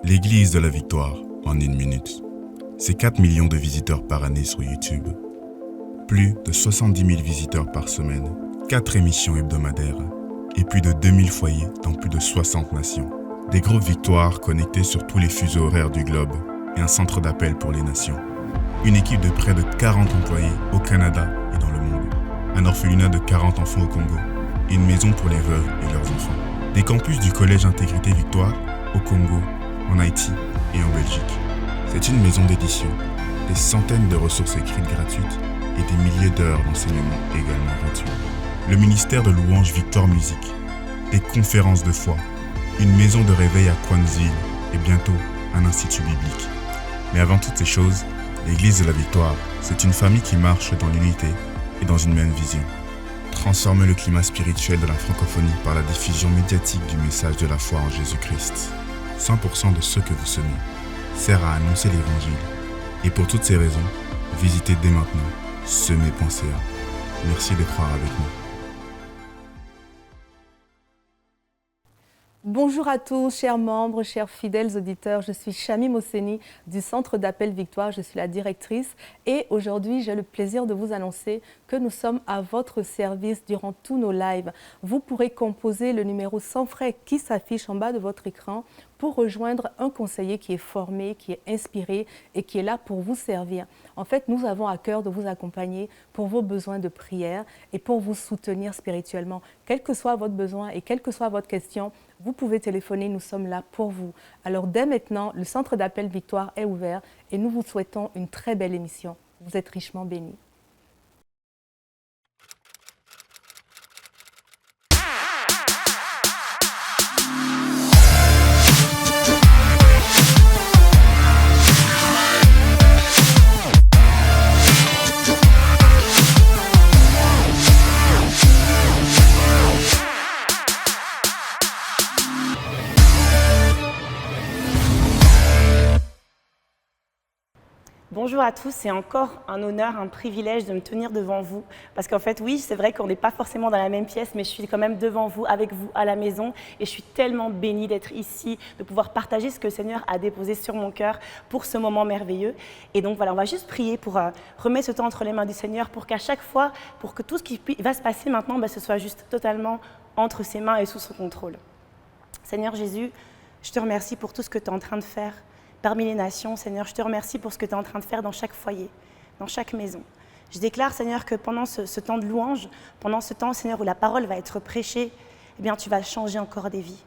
L'église de la victoire en une minute. C'est 4 millions de visiteurs par année sur YouTube. Plus de 70 000 visiteurs par semaine, 4 émissions hebdomadaires et plus de 2000 foyers dans plus de 60 nations. Des groupes victoires connectés sur tous les fuseaux horaires du globe et un centre d'appel pour les nations. Une équipe de près de 40 employés au Canada et dans le monde. Un orphelinat de 40 enfants au Congo. Et une maison pour les veuves et leurs enfants. Des campus du Collège Intégrité Victoire au Congo, en Haïti et en Belgique. C'est une maison d'édition, des centaines de ressources écrites gratuites et des milliers d'heures d'enseignement également gratuits. Le ministère de louange Victoire Musique, des conférences de foi, une maison de réveil à Kwanzille et bientôt un institut biblique. Mais avant toutes ces choses, l'Église de la Victoire, c'est une famille qui marche dans l'unité et dans une même vision. Transformer le climat spirituel de la francophonie par la diffusion médiatique du message de la foi en Jésus-Christ. 100% de ce que vous semez sert à annoncer l'Évangile. Et pour toutes ces raisons, visitez dès maintenant semer.ca. Merci de croire avec nous. Bonjour à tous, chers membres, chers fidèles auditeurs. Je suis Chami Moseni du Centre d'Appel Victoire. Je suis la directrice et aujourd'hui, j'ai le plaisir de vous annoncer que nous sommes à votre service durant tous nos lives. Vous pourrez composer le numéro sans frais qui s'affiche en bas de votre écran pour rejoindre un conseiller qui est formé, qui est inspiré et qui est là pour vous servir. En fait, nous avons à cœur de vous accompagner pour vos besoins de prière et pour vous soutenir spirituellement. Quel que soit votre besoin et quelle que soit votre question, vous pouvez téléphoner, nous sommes là pour vous. Alors dès maintenant, le centre d'appel Victoire est ouvert et nous vous souhaitons une très belle émission. Vous êtes richement bénis. Bonjour à tous, c'est encore un honneur, un privilège de me tenir devant vous. Parce qu'en fait, oui, c'est vrai qu'on n'est pas forcément dans la même pièce, mais je suis quand même devant vous, avec vous, à la maison. Et je suis tellement bénie d'être ici, de pouvoir partager ce que le Seigneur a déposé sur mon cœur pour ce moment merveilleux. Et donc voilà, on va juste prier pour remettre ce temps entre les mains du Seigneur, pour qu'à chaque fois, pour que tout ce qui va se passer maintenant, ce soit juste totalement entre ses mains et sous son contrôle. Seigneur Jésus, je te remercie pour tout ce que tu es en train de faire parmi les nations. Seigneur, je te remercie pour ce que tu es en train de faire dans chaque foyer, dans chaque maison. Je déclare, Seigneur, que pendant ce temps de louange, pendant ce temps, Seigneur, où la parole va être prêchée, eh bien, tu vas changer encore des vies.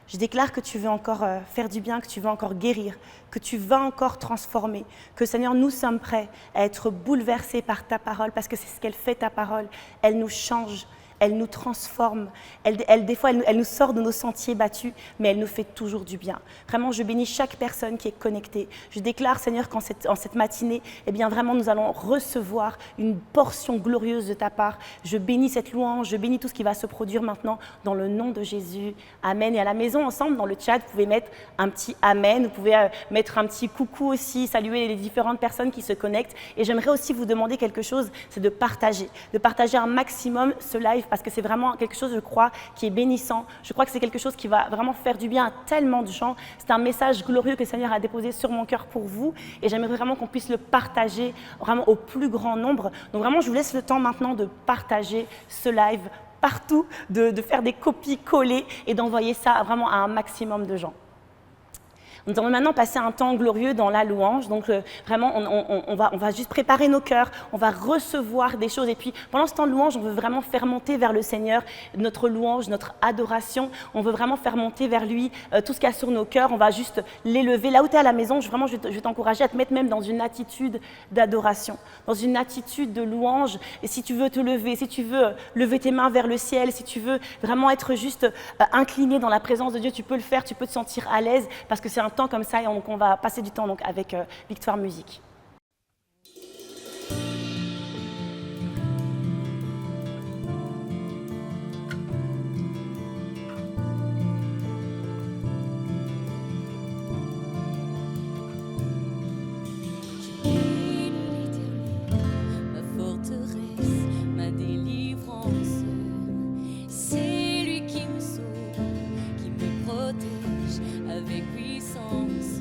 Je déclare que tu veux encore faire du bien, que tu veux encore guérir, que tu vas encore transformer, que, Seigneur, nous sommes prêts à être bouleversés par ta parole, parce que c'est ce qu'elle fait, ta parole. Elle nous change. Elle nous transforme, des fois elle nous sort de nos sentiers battus, mais elle nous fait toujours du bien. Vraiment, je bénis chaque personne qui est connectée. Je déclare, Seigneur, qu'en cette matinée, eh bien vraiment nous allons recevoir une portion glorieuse de ta part. Je bénis cette louange, je bénis tout ce qui va se produire maintenant dans le nom de Jésus. Amen. Et à la maison, ensemble, dans le chat, vous pouvez mettre un petit amen, vous pouvez mettre un petit coucou aussi, saluer les différentes personnes qui se connectent. Et j'aimerais aussi vous demander quelque chose, c'est de partager un maximum ce live, parce que c'est vraiment quelque chose, je crois, qui est bénissant. Je crois que c'est quelque chose qui va vraiment faire du bien à tellement de gens. C'est un message glorieux que le Seigneur a déposé sur mon cœur pour vous et j'aimerais vraiment qu'on puisse le partager vraiment au plus grand nombre. Donc vraiment, je vous laisse le temps maintenant de partager ce live partout, de faire des copies-coller et d'envoyer ça vraiment à un maximum de gens. Nous allons maintenant passer un temps glorieux dans la louange. Donc vraiment, on va juste préparer nos cœurs, on va recevoir des choses. Et puis pendant ce temps de louange, on veut vraiment faire monter vers le Seigneur notre louange, notre adoration. On veut vraiment faire monter vers lui tout ce qu'il y a sur nos cœurs. On va juste l'élever. Là où tu es à la maison, je vais t'encourager à te mettre même dans une attitude d'adoration, dans une attitude de louange. Et si tu veux te lever, si tu veux lever tes mains vers le ciel, si tu veux vraiment être juste incliné dans la présence de Dieu, tu peux le faire, tu peux te sentir à l'aise parce que c'est un temps comme ça et donc on va passer du temps donc avec Victoire Musique. Ma forteresse, ma délivrance, c'est lui qui me sauve, qui me protège avec puissance.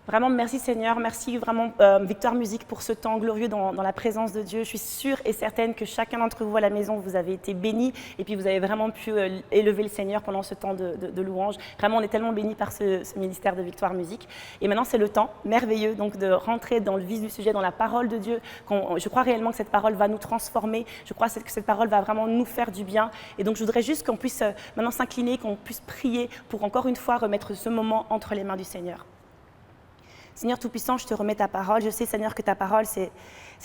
Vraiment, merci Seigneur, merci vraiment Victoire Musique pour ce temps glorieux dans la présence de Dieu. Je suis sûre et certaine que chacun d'entre vous à la maison, vous avez été bénis et puis vous avez vraiment pu élever le Seigneur pendant ce temps de louange. Vraiment, on est tellement bénis par ce ministère de Victoire Musique. Et maintenant, c'est le temps merveilleux donc de rentrer dans le vif du sujet, dans la parole de Dieu. Je crois réellement que cette parole va nous transformer. Je crois que cette parole va vraiment nous faire du bien. Et donc, je voudrais juste qu'on puisse maintenant s'incliner, qu'on puisse prier pour encore une fois remettre ce moment entre les mains du Seigneur. Seigneur Tout-Puissant, je te remets ta parole. Je sais, Seigneur, que ta parole, c'est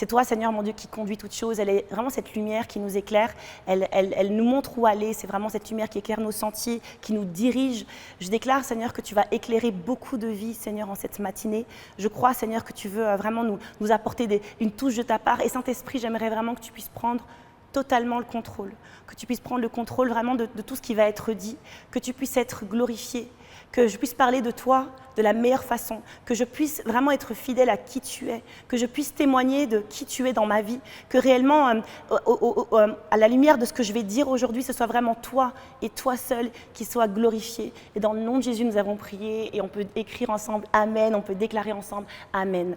toi, Seigneur, mon Dieu, qui conduit toutes choses. Elle est vraiment cette lumière qui nous éclaire. Elle nous montre où aller. C'est vraiment cette lumière qui éclaire nos sentiers, qui nous dirige. Je déclare, Seigneur, que tu vas éclairer beaucoup de vies, Seigneur, en cette matinée. Je crois, Seigneur, que tu veux vraiment nous apporter une touche de ta part. Et Saint-Esprit, j'aimerais vraiment que tu puisses prendre totalement le contrôle. Que tu puisses prendre le contrôle vraiment de tout ce qui va être dit. Que tu puisses être glorifié. Que je puisse parler de toi de la meilleure façon, que je puisse vraiment être fidèle à qui tu es, que je puisse témoigner de qui tu es dans ma vie, que réellement, à la lumière de ce que je vais dire aujourd'hui, ce soit vraiment toi et toi seul qui soit glorifié. Et dans le nom de Jésus, nous avons prié et on peut écrire ensemble Amen, on peut déclarer ensemble Amen.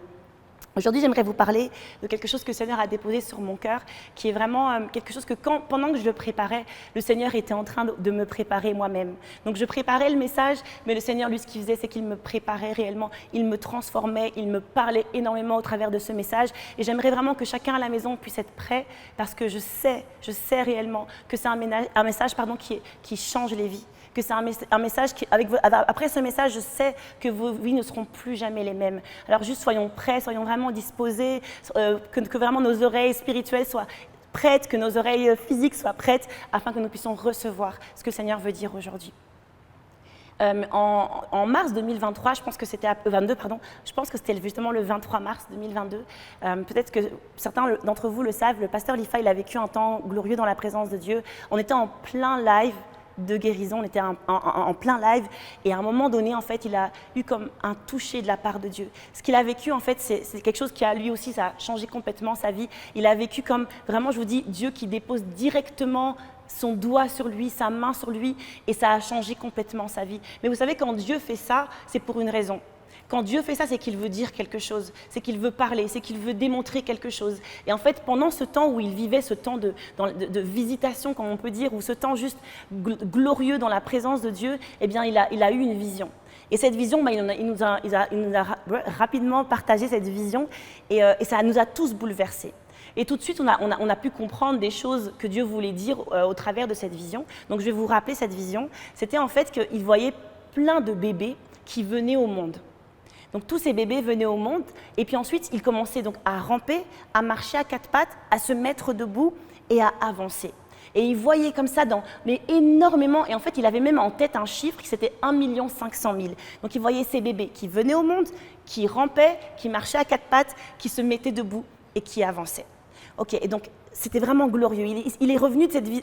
Aujourd'hui, j'aimerais vous parler de quelque chose que le Seigneur a déposé sur mon cœur, qui est vraiment quelque chose que pendant que je le préparais, le Seigneur était en train de me préparer moi-même. Donc je préparais le message, mais le Seigneur, lui, ce qu'il faisait, c'est qu'il me préparait réellement, il me transformait, il me parlait énormément au travers de ce message. Et j'aimerais vraiment que chacun à la maison puisse être prêt, parce que je sais réellement que c'est un message qui change les vies. Que c'est un message qui, après ce message, je sais que vos vies ne seront plus jamais les mêmes. Alors juste soyons prêts, soyons vraiment disposés, que vraiment nos oreilles spirituelles soient prêtes, que nos oreilles physiques soient prêtes, afin que nous puissions recevoir ce que le Seigneur veut dire aujourd'hui. En mars 2023, je pense que c'était je pense que c'était justement le 23 mars 2022. Peut-être que certains d'entre vous le savent, le pasteur Lifa, il a vécu un temps glorieux dans la présence de Dieu. On était en plein live de guérison, on était en plein live et à un moment donné, en fait, il a eu comme un toucher de la part de Dieu. Ce qu'il a vécu, en fait, c'est quelque chose qui a lui aussi, ça a changé complètement sa vie. Il a vécu comme, vraiment, je vous dis, Dieu qui dépose directement son doigt sur lui, sa main sur lui, et ça a changé complètement sa vie. Mais vous savez, quand Dieu fait ça, c'est pour une raison. Quand Dieu fait ça, c'est qu'il veut dire quelque chose, c'est qu'il veut parler, c'est qu'il veut démontrer quelque chose. Et en fait, pendant ce temps où il vivait ce temps de visitation, comme on peut dire, ou ce temps juste glorieux dans la présence de Dieu, eh bien, il a eu une vision. Et cette vision, il nous a rapidement partagé cette vision et ça nous a tous bouleversés. Et tout de suite, on a pu comprendre des choses que Dieu voulait dire au travers de cette vision. Donc, je vais vous rappeler cette vision. C'était en fait qu'il voyait plein de bébés qui venaient au monde. Donc tous ces bébés venaient au monde et puis ensuite ils commençaient donc à ramper, à marcher à quatre pattes, à se mettre debout et à avancer. Et il voyait comme ça mais énormément, et en fait il avait même en tête un chiffre qui c'était 1 500 000. Donc il voyait ces bébés qui venaient au monde, qui rampaient, qui marchaient à quatre pattes, qui se mettaient debout et qui avançaient. Ok, et donc c'était vraiment glorieux. Il est revenu de cette vie.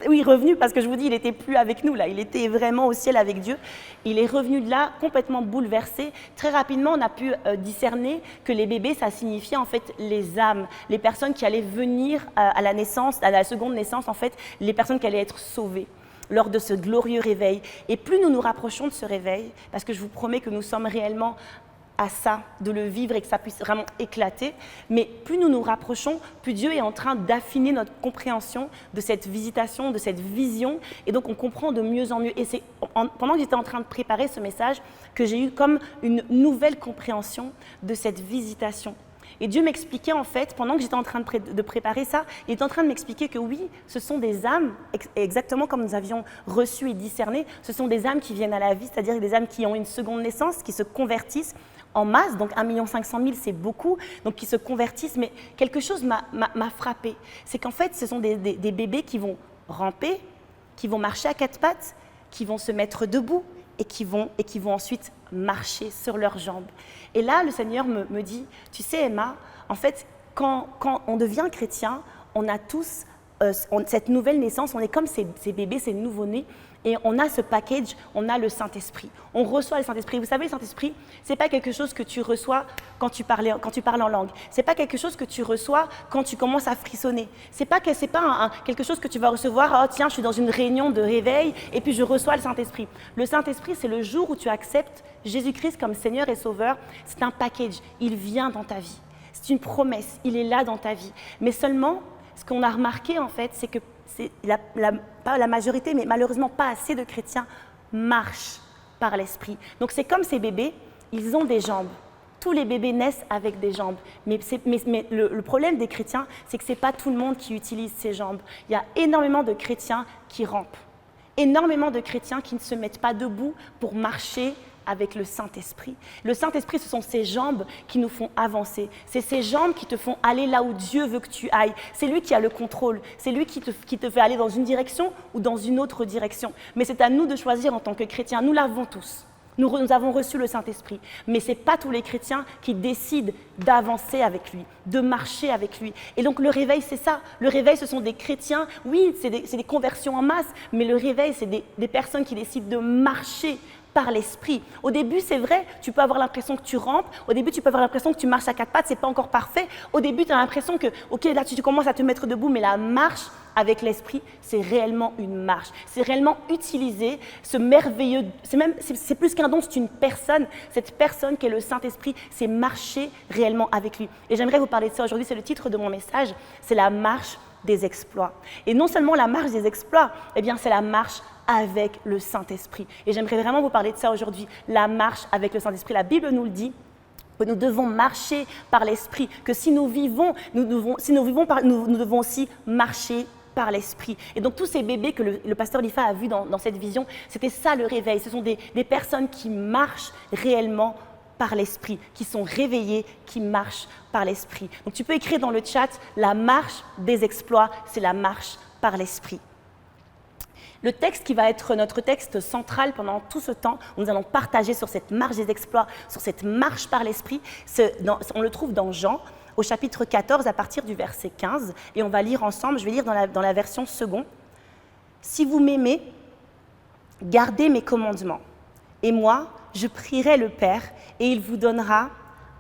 Oui, revenu parce que je vous dis, il n'était plus avec nous là. Il était vraiment au ciel avec Dieu. Il est revenu de là complètement bouleversé. Très rapidement, on a pu discerner que les bébés, ça signifiait en fait les âmes, les personnes qui allaient venir à la naissance, à la seconde naissance en fait, les personnes qui allaient être sauvées lors de ce glorieux réveil. Et plus nous nous rapprochons de ce réveil, parce que je vous promets que nous sommes réellement à ça, de le vivre et que ça puisse vraiment éclater. Mais plus nous nous rapprochons, plus Dieu est en train d'affiner notre compréhension de cette visitation, de cette vision. Et donc, on comprend de mieux en mieux. Et c'est pendant que j'étais en train de préparer ce message que j'ai eu comme une nouvelle compréhension de cette visitation. Et Dieu m'expliquait en fait, pendant que j'étais en train de préparer ça, il était en train de m'expliquer que oui, ce sont des âmes, exactement comme nous avions reçu et discerné, ce sont des âmes qui viennent à la vie, c'est-à-dire des âmes qui ont une seconde naissance, qui se convertissent en masse, donc 1 500 000 c'est beaucoup, donc qui se convertissent, mais quelque chose m'a frappée. C'est qu'en fait, ce sont des bébés qui vont ramper, qui vont marcher à quatre pattes, qui vont se mettre debout et qui vont ensuite marcher sur leurs jambes. Et là, le Seigneur me dit, tu sais Emma, en fait, quand on devient chrétien, on a tous cette nouvelle naissance, on est comme ces bébés, ces nouveau-nés, Et on a ce package, on a le Saint-Esprit. On reçoit le Saint-Esprit. Vous savez, le Saint-Esprit, ce n'est pas quelque chose que tu reçois quand tu parles en langue. Ce n'est pas quelque chose que tu reçois quand tu commences à frissonner. Ce n'est pas quelque chose que tu vas recevoir, oh tiens, je suis dans une réunion de réveil et puis je reçois le Saint-Esprit. Le Saint-Esprit, c'est le jour où tu acceptes Jésus-Christ comme Seigneur et Sauveur. C'est un package, il vient dans ta vie. C'est une promesse, il est là dans ta vie. Mais seulement, ce qu'on a remarqué en fait, c'est que pas la majorité, mais malheureusement pas assez de chrétiens marchent par l'Esprit. Donc c'est comme ces bébés, ils ont des jambes. Tous les bébés naissent avec des jambes. Mais le problème des chrétiens, c'est que ce n'est pas tout le monde qui utilise ces jambes. Il y a énormément de chrétiens qui rampent. Énormément de chrétiens qui ne se mettent pas debout pour marcher avec le Saint-Esprit. Le Saint-Esprit, ce sont ces jambes qui nous font avancer. C'est ces jambes qui te font aller là où Dieu veut que tu ailles. C'est lui qui a le contrôle. C'est lui qui te fait aller dans une direction ou dans une autre direction. Mais c'est à nous de choisir en tant que chrétiens. Nous l'avons tous. Nous avons reçu le Saint-Esprit. Mais ce n'est pas tous les chrétiens qui décident d'avancer avec lui, de marcher avec lui. Et donc le réveil, c'est ça. Le réveil, ce sont des chrétiens. Oui, c'est des conversions en masse. Mais le réveil, c'est des personnes qui décident de marcher par l'Esprit. Au début, c'est vrai, tu peux avoir l'impression que tu rampes. Au début, tu peux avoir l'impression que tu marches à quatre pattes, c'est pas encore parfait. Au début, tu as l'impression que, ok, là, tu commences à te mettre debout, mais la marche avec l'Esprit, c'est réellement une marche. C'est réellement utiliser ce merveilleux, c'est plus qu'un don, c'est une personne. Cette personne qui est le Saint-Esprit, c'est marcher réellement avec lui. Et j'aimerais vous parler de ça aujourd'hui, c'est le titre de mon message, c'est la marche des exploits. Et non seulement la marche des exploits, eh bien, c'est la marche avec le Saint-Esprit. Et j'aimerais vraiment vous parler de ça aujourd'hui, la marche avec le Saint-Esprit. La Bible nous le dit, que nous devons marcher par l'Esprit, que si nous vivons, nous devons aussi marcher par l'Esprit. Et donc tous ces bébés que le pasteur Lifa a vus dans cette vision, c'était ça le réveil. Ce sont des personnes qui marchent réellement par l'Esprit, qui sont réveillées, qui marchent par l'Esprit. Donc tu peux écrire dans le chat, la marche des exploits, c'est la marche par l'Esprit. Le texte qui va être notre texte central pendant tout ce temps, où nous allons partager sur cette marche des exploits, sur cette marche par l'Esprit, on le trouve dans Jean, au chapitre 14, à partir du verset 15, et on va lire ensemble, je vais lire dans la version seconde. « Si vous m'aimez, gardez mes commandements, et moi, je prierai le Père, et il vous donnera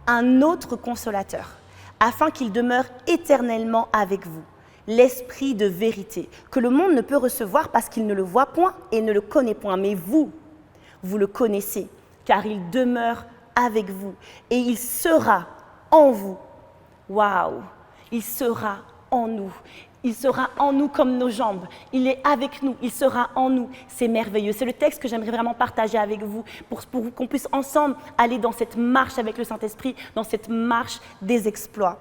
un autre consolateur, afin qu'il demeure éternellement avec vous. L'Esprit de vérité, que le monde ne peut recevoir parce qu'il ne le voit point et ne le connaît point. Mais vous le connaissez, car il demeure avec vous et il sera en vous. Waouh! Il sera en nous. Il sera en nous comme nos jambes. Il est avec nous, il sera en nous. C'est merveilleux. C'est le texte que j'aimerais vraiment partager avec vous pour qu'on puisse ensemble aller dans cette marche avec le Saint-Esprit, dans cette marche des exploits.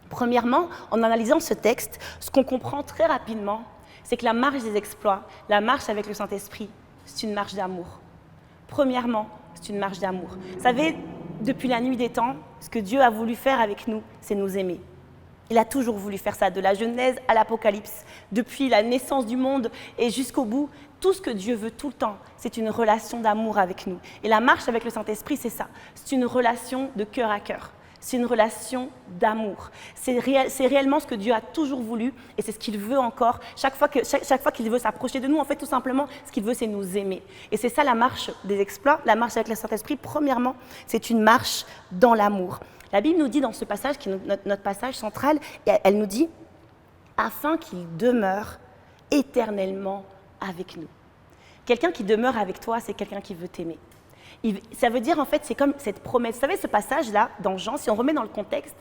Premièrement, en analysant ce texte, ce qu'on comprend très rapidement, c'est que la marche des exploits, la marche avec le Saint-Esprit, c'est une marche d'amour. Premièrement, c'est une marche d'amour. Vous savez, depuis la nuit des temps, ce que Dieu a voulu faire avec nous, c'est nous aimer. Il a toujours voulu faire ça, de la Genèse à l'Apocalypse, depuis la naissance du monde et jusqu'au bout. Tout ce que Dieu veut tout le temps, c'est une relation d'amour avec nous. Et la marche avec le Saint-Esprit, c'est ça. C'est une relation de cœur à cœur. C'est une relation d'amour. C'est réellement ce que Dieu a toujours voulu et c'est ce qu'il veut encore. Chaque fois qu'il veut s'approcher de nous, en fait, tout simplement, ce qu'il veut, c'est nous aimer. Et c'est ça la marche des exploits, la marche avec le Saint-Esprit. Premièrement, c'est une marche dans l'amour. La Bible nous dit dans ce passage, qui est notre passage central, elle nous dit « afin qu'il demeure éternellement avec nous ». Quelqu'un qui demeure avec toi, c'est quelqu'un qui veut t'aimer. Ça veut dire, en fait, c'est comme cette promesse. Vous savez, ce passage-là, dans Jean, si on remet dans le contexte,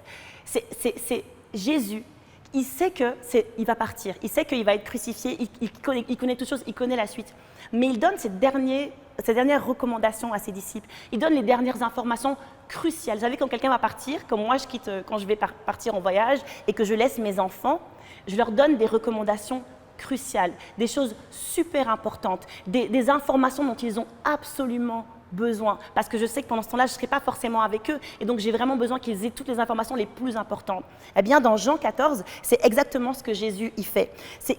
c'est Jésus. Il sait qu'il va partir, il sait qu'il va être crucifié, il connaît toutes choses, il connaît la suite. Mais il donne ces dernières recommandations à ses disciples. Il donne les dernières informations cruciales. Vous savez, quand quelqu'un va partir, comme moi, quand je vais partir en voyage et que je laisse mes enfants, je leur donne des recommandations cruciales, des choses super importantes, des informations dont ils ont absolument besoin, parce que je sais que pendant ce temps-là, je ne serai pas forcément avec eux, et donc j'ai vraiment besoin qu'ils aient toutes les informations les plus importantes. Eh bien, dans Jean 14, c'est exactement ce que Jésus y fait.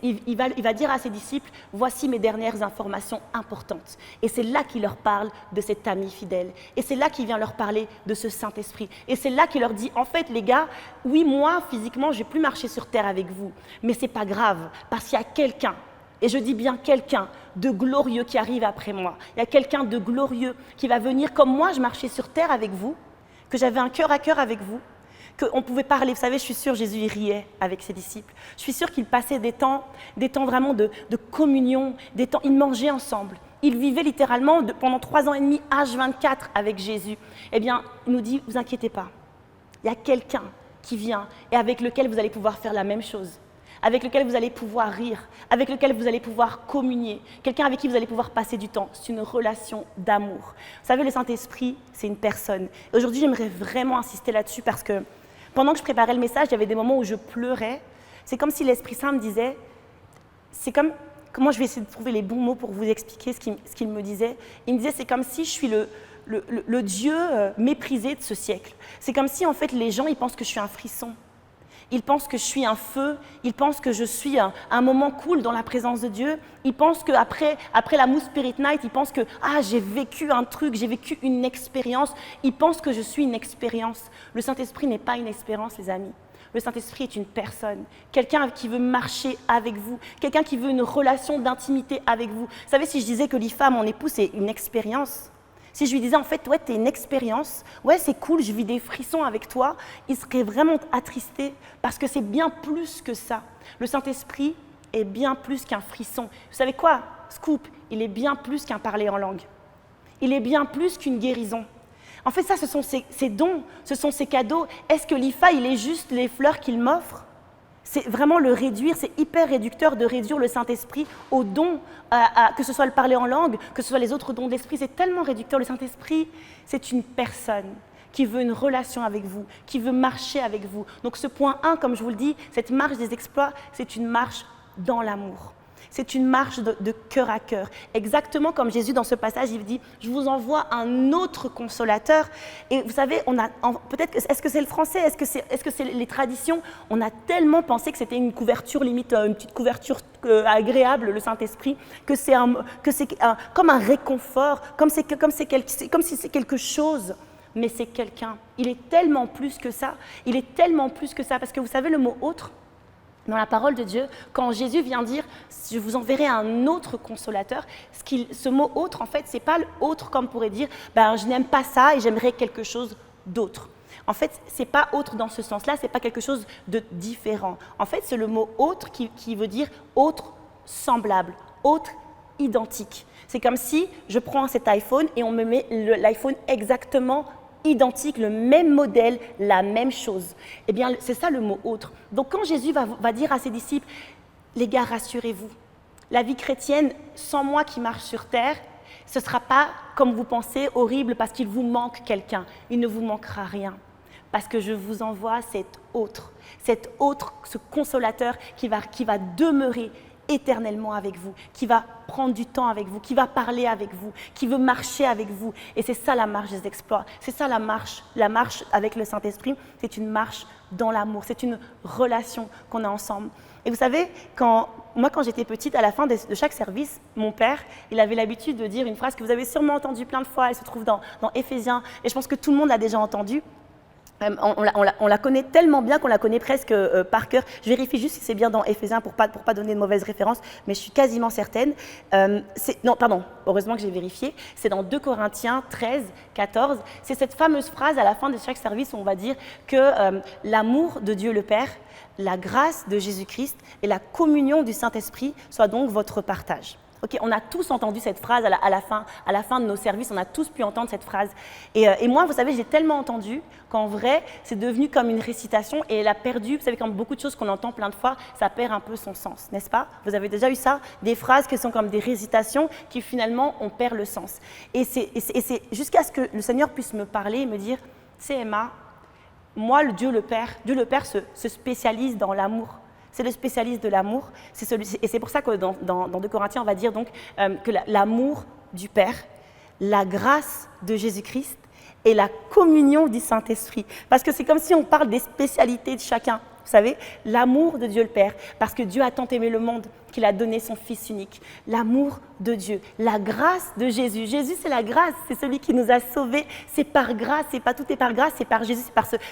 Il va dire à ses disciples, voici mes dernières informations importantes. Et c'est là qu'il leur parle de cet ami fidèle. Et c'est là qu'il vient leur parler de ce Saint-Esprit. Et c'est là qu'il leur dit, en fait, les gars, oui, moi, physiquement, je ne vais plus marcher sur terre avec vous, mais ce n'est pas grave, parce qu'il y a quelqu'un. Et je dis bien quelqu'un de glorieux qui arrive après moi. Il y a quelqu'un de glorieux qui va venir comme moi, je marchais sur terre avec vous, que j'avais un cœur à cœur avec vous, qu'on pouvait parler. Vous savez, je suis sûre, Jésus il riait avec ses disciples. Je suis sûre qu'il passait des temps vraiment de communion, des temps, ils mangeaient ensemble. Ils vivaient littéralement pendant 3 ans et demi, H24 avec Jésus. Eh bien, il nous dit, vous inquiétez pas, il y a quelqu'un qui vient et avec lequel vous allez pouvoir faire la même chose, avec lequel vous allez pouvoir rire, avec lequel vous allez pouvoir communier, quelqu'un avec qui vous allez pouvoir passer du temps. C'est une relation d'amour. Vous savez, le Saint-Esprit, c'est une personne. Et aujourd'hui, j'aimerais vraiment insister là-dessus parce que pendant que je préparais le message, il y avait des moments où je pleurais. C'est comme si l'Esprit Saint me disait, c'est comme, comment je vais essayer de trouver les bons mots pour vous expliquer ce qu'il me disait. Il me disait, c'est comme si je suis le Dieu méprisé de ce siècle. C'est comme si, en fait, les gens, ils pensent que je suis un frisson. Ils pensent que je suis un feu. Ils pensent que je suis un moment cool dans la présence de Dieu. Ils pensent qu'après la Move Spirit Night, ils pensent que j'ai vécu un truc, j'ai vécu une expérience. Ils pensent que je suis une expérience. Le Saint-Esprit n'est pas une expérience, les amis. Le Saint-Esprit est une personne, quelqu'un qui veut marcher avec vous, quelqu'un qui veut une relation d'intimité avec vous. Vous savez, si je disais que l'IFA, mon époux, c'est une expérience, si je lui disais en fait, ouais, t'es une expérience, ouais, c'est cool, je vis des frissons avec toi, il serait vraiment attristé parce que c'est bien plus que ça. Le Saint-Esprit est bien plus qu'un frisson. Vous savez quoi? Scoop, il est bien plus qu'un parler en langue. Il est bien plus qu'une guérison. En fait, ça, ce sont ses dons, ce sont ses cadeaux. Est-ce que l'IFA, il est juste les fleurs qu'il m'offre? C'est vraiment le réduire, c'est hyper réducteur de réduire le Saint-Esprit aux dons, que ce soit le parler en langue, que ce soit les autres dons de l'Esprit. C'est tellement réducteur. Le Saint-Esprit, c'est une personne qui veut une relation avec vous, qui veut marcher avec vous. Donc ce point 1, comme je vous le dis, cette marche des exploits, c'est une marche dans l'amour. C'est une marche de cœur à cœur. Exactement comme Jésus, dans ce passage, il dit « Je vous envoie un autre consolateur ». Et vous savez, est-ce que c'est le français? Est-ce que c'est les traditions? On a tellement pensé que c'était une couverture, limite une petite couverture agréable, le Saint-Esprit, que c'est comme un réconfort, comme si c'est quelque chose. Mais c'est quelqu'un. Il est tellement plus que ça. Il est tellement plus que ça. Parce que vous savez, le mot « autre », dans la parole de Dieu, quand Jésus vient dire « Je vous enverrai un autre consolateur », ce mot « autre », en fait, ce n'est pas l'autre comme pourrait dire « je n'aime pas ça et j'aimerais quelque chose d'autre ». En fait, ce n'est pas autre dans ce sens-là, ce n'est pas quelque chose de différent. En fait, c'est le mot « autre » qui veut dire « autre semblable »,« autre identique ». C'est comme si je prends cet iPhone et on me met l'iPhone exactement identique, le même modèle, la même chose. Eh bien, c'est ça le mot « autre ». Donc, quand Jésus va dire à ses disciples, les gars, rassurez-vous, la vie chrétienne, sans moi qui marche sur terre, ce ne sera pas, comme vous pensez, horrible parce qu'il vous manque quelqu'un. Il ne vous manquera rien. Parce que je vous envoie cet autre, ce consolateur qui va demeurer éternellement avec vous, qui va prendre du temps avec vous, qui va parler avec vous, qui veut marcher avec vous. Et c'est ça la marche des exploits. C'est ça la marche avec le Saint-Esprit. C'est une marche dans l'amour. C'est une relation qu'on a ensemble. Et vous savez, quand j'étais petite, à la fin de chaque service, mon père, il avait l'habitude de dire une phrase que vous avez sûrement entendue plein de fois. Elle se trouve dans Éphésiens. Et je pense que tout le monde l'a déjà entendue. On la connaît tellement bien qu'on la connaît presque par cœur. Je vérifie juste si c'est bien dans Éphésiens pour pas donner de mauvaises références, mais je suis quasiment certaine. Heureusement que j'ai vérifié. C'est dans 2 Corinthiens 13, 14. C'est cette fameuse phrase à la fin de chaque service où on va dire que l'amour de Dieu le Père, la grâce de Jésus-Christ et la communion du Saint-Esprit soient donc votre partage. Okay, on a tous entendu cette phrase à la fin de nos services, on a tous pu entendre cette phrase. Et moi, vous savez, j'ai tellement entendu qu'en vrai, c'est devenu comme une récitation et elle a perdu, vous savez, comme beaucoup de choses qu'on entend plein de fois, ça perd un peu son sens, n'est-ce pas? Vous avez déjà eu ça? Des phrases qui sont comme des récitations qui finalement, on perd le sens. Et c'est jusqu'à ce que le Seigneur puisse me parler et me dire, tu sais Emma, moi, Dieu le Père se spécialise dans l'amour. C'est le spécialiste de l'amour. Et c'est pour ça que dans 2 Corinthiens, on va dire donc que l'amour du Père, la grâce de Jésus-Christ et la communion du Saint-Esprit. Parce que c'est comme si on parle des spécialités de chacun. Vous savez, l'amour de Dieu le Père, parce que Dieu a tant aimé le monde qu'il a donné son Fils unique. L'amour de Dieu, la grâce de Jésus. Jésus, c'est la grâce, c'est celui qui nous a sauvés. C'est par grâce, tout est par grâce, c'est par Jésus,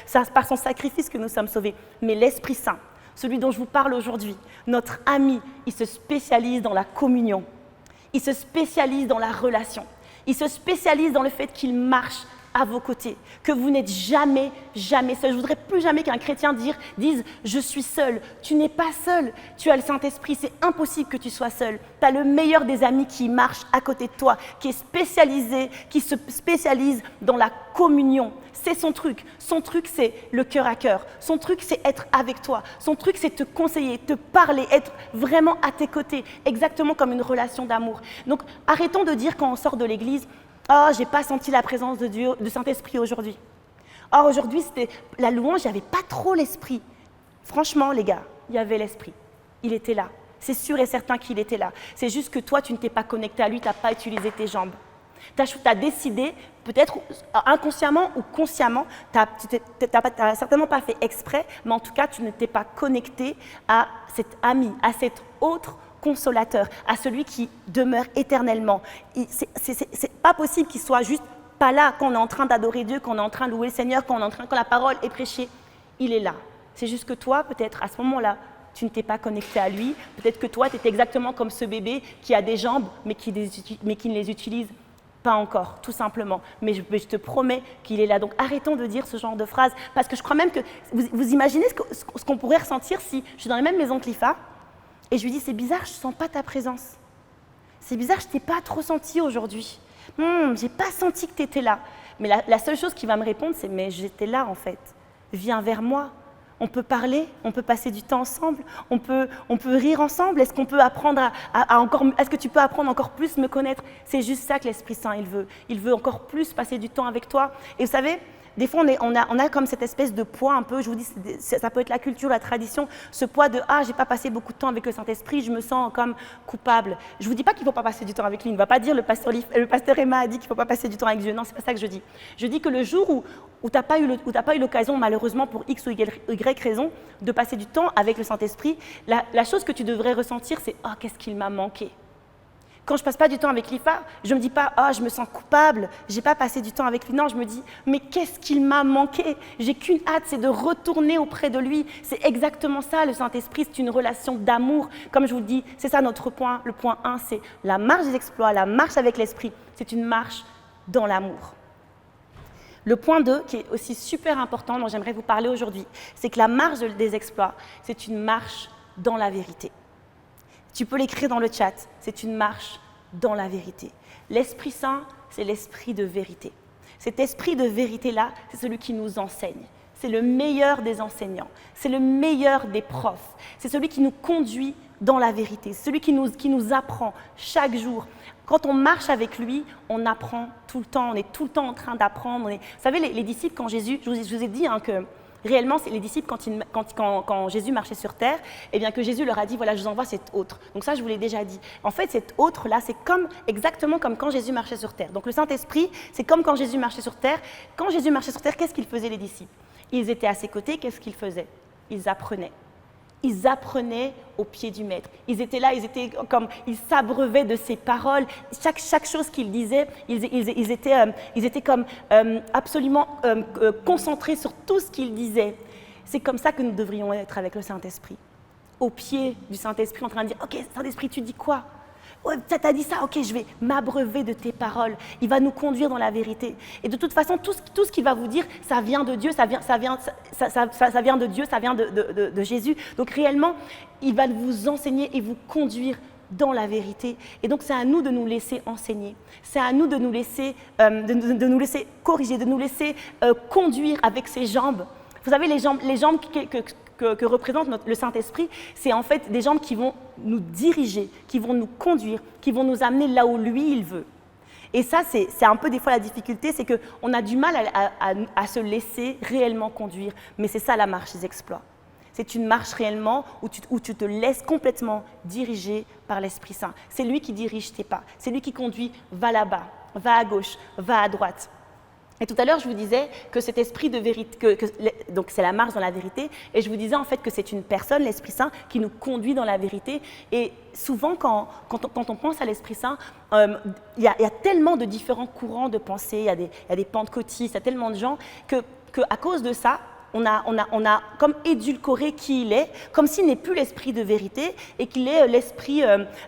c'est par son sacrifice que nous sommes sauvés. Mais l'Esprit Saint, celui dont je vous parle aujourd'hui, notre ami, il se spécialise dans la communion. Il se spécialise dans la relation. Il se spécialise dans le fait qu'il marche à vos côtés, que vous n'êtes jamais, jamais seul. Je ne voudrais plus jamais qu'un chrétien dise « je suis seul ». Tu n'es pas seul, tu as le Saint-Esprit, c'est impossible que tu sois seul. Tu as le meilleur des amis qui marche à côté de toi, qui est spécialisé, qui se spécialise dans la communion. C'est son truc. Son truc, c'est le cœur à cœur. Son truc, c'est être avec toi. Son truc, c'est te conseiller, te parler, être vraiment à tes côtés, exactement comme une relation d'amour. Donc, arrêtons de dire quand on sort de l'église, « Oh, j'ai pas senti la présence de Dieu, du Saint-Esprit aujourd'hui. Oh, aujourd'hui, c'était la louange, il n'y avait pas trop l'Esprit. » Franchement, les gars, il y avait l'Esprit. Il était là. C'est sûr et certain qu'il était là. C'est juste que toi, tu ne t'es pas connecté à lui, tu n'as pas utilisé tes jambes. Tu as décidé, peut-être inconsciemment ou consciemment, tu n'as certainement pas fait exprès, mais en tout cas, tu ne t'es pas connecté à cet ami, à cet autre consolateur, à celui qui demeure éternellement. C'est pas possible qu'il soit juste pas là quand on est en train d'adorer Dieu, quand on est en train de louer le Seigneur, quand la parole est prêchée. Il est là. C'est juste que toi, peut-être, à ce moment-là, tu ne t'es pas connecté à lui. Peut-être que toi, tu es exactement comme ce bébé qui a des jambes, mais qui ne les utilise pas encore, tout simplement. Mais je te promets qu'il est là. Donc arrêtons de dire ce genre de phrases, parce que je crois même que vous imaginez ce qu'on pourrait ressentir si je suis dans la même maison que Lifa et je lui dis, c'est bizarre, je ne sens pas ta présence. C'est bizarre, je ne t'ai pas trop senti aujourd'hui. J'ai pas senti que tu étais là. Mais la seule chose qui va me répondre, c'est, mais j'étais là en fait. Viens vers moi. On peut parler, on peut passer du temps ensemble, on peut rire ensemble. Est-ce qu'on peut apprendre est-ce que tu peux apprendre encore plus me connaître? C'est juste ça que l'Esprit Saint, il veut. Il veut encore plus passer du temps avec toi. Et vous savez, des fois, on a comme cette espèce de poids un peu, je vous dis, ça peut être la culture, la tradition, ce poids de « Ah, j'ai pas passé beaucoup de temps avec le Saint-Esprit, je me sens comme coupable ». Je vous dis pas qu'il faut pas passer du temps avec lui, il ne va pas dire le pasteur Emma a dit qu'il faut pas passer du temps avec Dieu. Non, c'est pas ça que je dis. Je dis que le jour où tu n'as pas eu l'occasion, malheureusement, pour X ou Y raison, de passer du temps avec le Saint-Esprit, la chose que tu devrais ressentir, c'est « Oh, qu'est-ce qu'il m'a manqué ». Quand je passe pas du temps avec Lifa, je me dis pas « Ah, je me sens coupable, j'ai pas passé du temps avec lui ». Non, je me dis « Mais qu'est-ce qu'il m'a manqué ?» J'ai qu'une hâte, c'est de retourner auprès de lui. C'est exactement ça, le Saint-Esprit, c'est une relation d'amour. Comme je vous le dis, c'est ça notre point. Le point 1, c'est la marche des exploits, la marche avec l'Esprit. C'est une marche dans l'amour. Le point 2, qui est aussi super important, dont j'aimerais vous parler aujourd'hui, c'est que la marche des exploits, c'est une marche dans la vérité. Tu peux l'écrire dans le chat, c'est une marche dans la vérité. L'Esprit Saint, c'est l'esprit de vérité. Cet esprit de vérité-là, c'est celui qui nous enseigne. C'est le meilleur des enseignants, c'est le meilleur des profs. C'est celui qui nous conduit dans la vérité, c'est celui qui nous apprend chaque jour. Quand on marche avec lui, on apprend tout le temps, on est tout le temps en train d'apprendre. Vous savez, les disciples, quand Jésus, je vous ai dit que réellement, c'est les disciples, quand Jésus marchait sur terre, eh bien que Jésus leur a dit, voilà, je vous envoie cet autre. Donc ça, je vous l'ai déjà dit. En fait, cet autre-là, c'est exactement comme quand Jésus marchait sur terre. Donc le Saint-Esprit, c'est comme quand Jésus marchait sur terre. Quand Jésus marchait sur terre, qu'est-ce qu'ils faisaient les disciples? Ils étaient à ses côtés, qu'est-ce qu'ils faisaient? Ils apprenaient. Ils apprenaient au pied du maître. Ils étaient là, ils s'abreuvaient de ses paroles. Chaque chose qu'il disait, ils étaient comme absolument concentrés sur tout ce qu'il disait. C'est comme ça que nous devrions être avec le Saint-Esprit. Au pied du Saint-Esprit, en train de dire « Ok, Saint-Esprit, tu dis quoi ? Ouais, ça t'a dit ça, ok, je vais m'abreuver de tes paroles. » Il va nous conduire dans la vérité. Et de toute façon, tout ce qu'il va vous dire, ça vient de Dieu, ça vient de Dieu, ça vient de Jésus. Donc réellement, il va vous enseigner et vous conduire dans la vérité. Et donc, c'est à nous de nous laisser enseigner. C'est à nous de nous laisser, de nous laisser corriger, de nous laisser conduire avec ses jambes. Vous savez, les jambes que représente le Saint-Esprit, c'est en fait des jambes qui vont nous diriger, qui vont nous conduire, qui vont nous amener là où lui, il veut. Et ça, c'est un peu des fois la difficulté, c'est qu'on a du mal à se laisser réellement conduire. Mais c'est ça la marche des exploits. C'est une marche réellement où tu te laisses complètement diriger par l'Esprit Saint. C'est lui qui dirige tes pas, c'est lui qui conduit, va là-bas, va à gauche, va à droite. Et tout à l'heure, je vous disais que cet esprit de vérité, donc c'est la marche dans la vérité, et je vous disais en fait que c'est une personne, l'Esprit Saint, qui nous conduit dans la vérité. Et souvent, quand on pense à l'Esprit Saint, il y a tellement de différents courants de pensée, il y a des pentecôtistes, il y a tellement de gens qu'à cause de ça, on a comme édulcoré qui il est, comme s'il n'est plus l'esprit de vérité et qu'il est l'esprit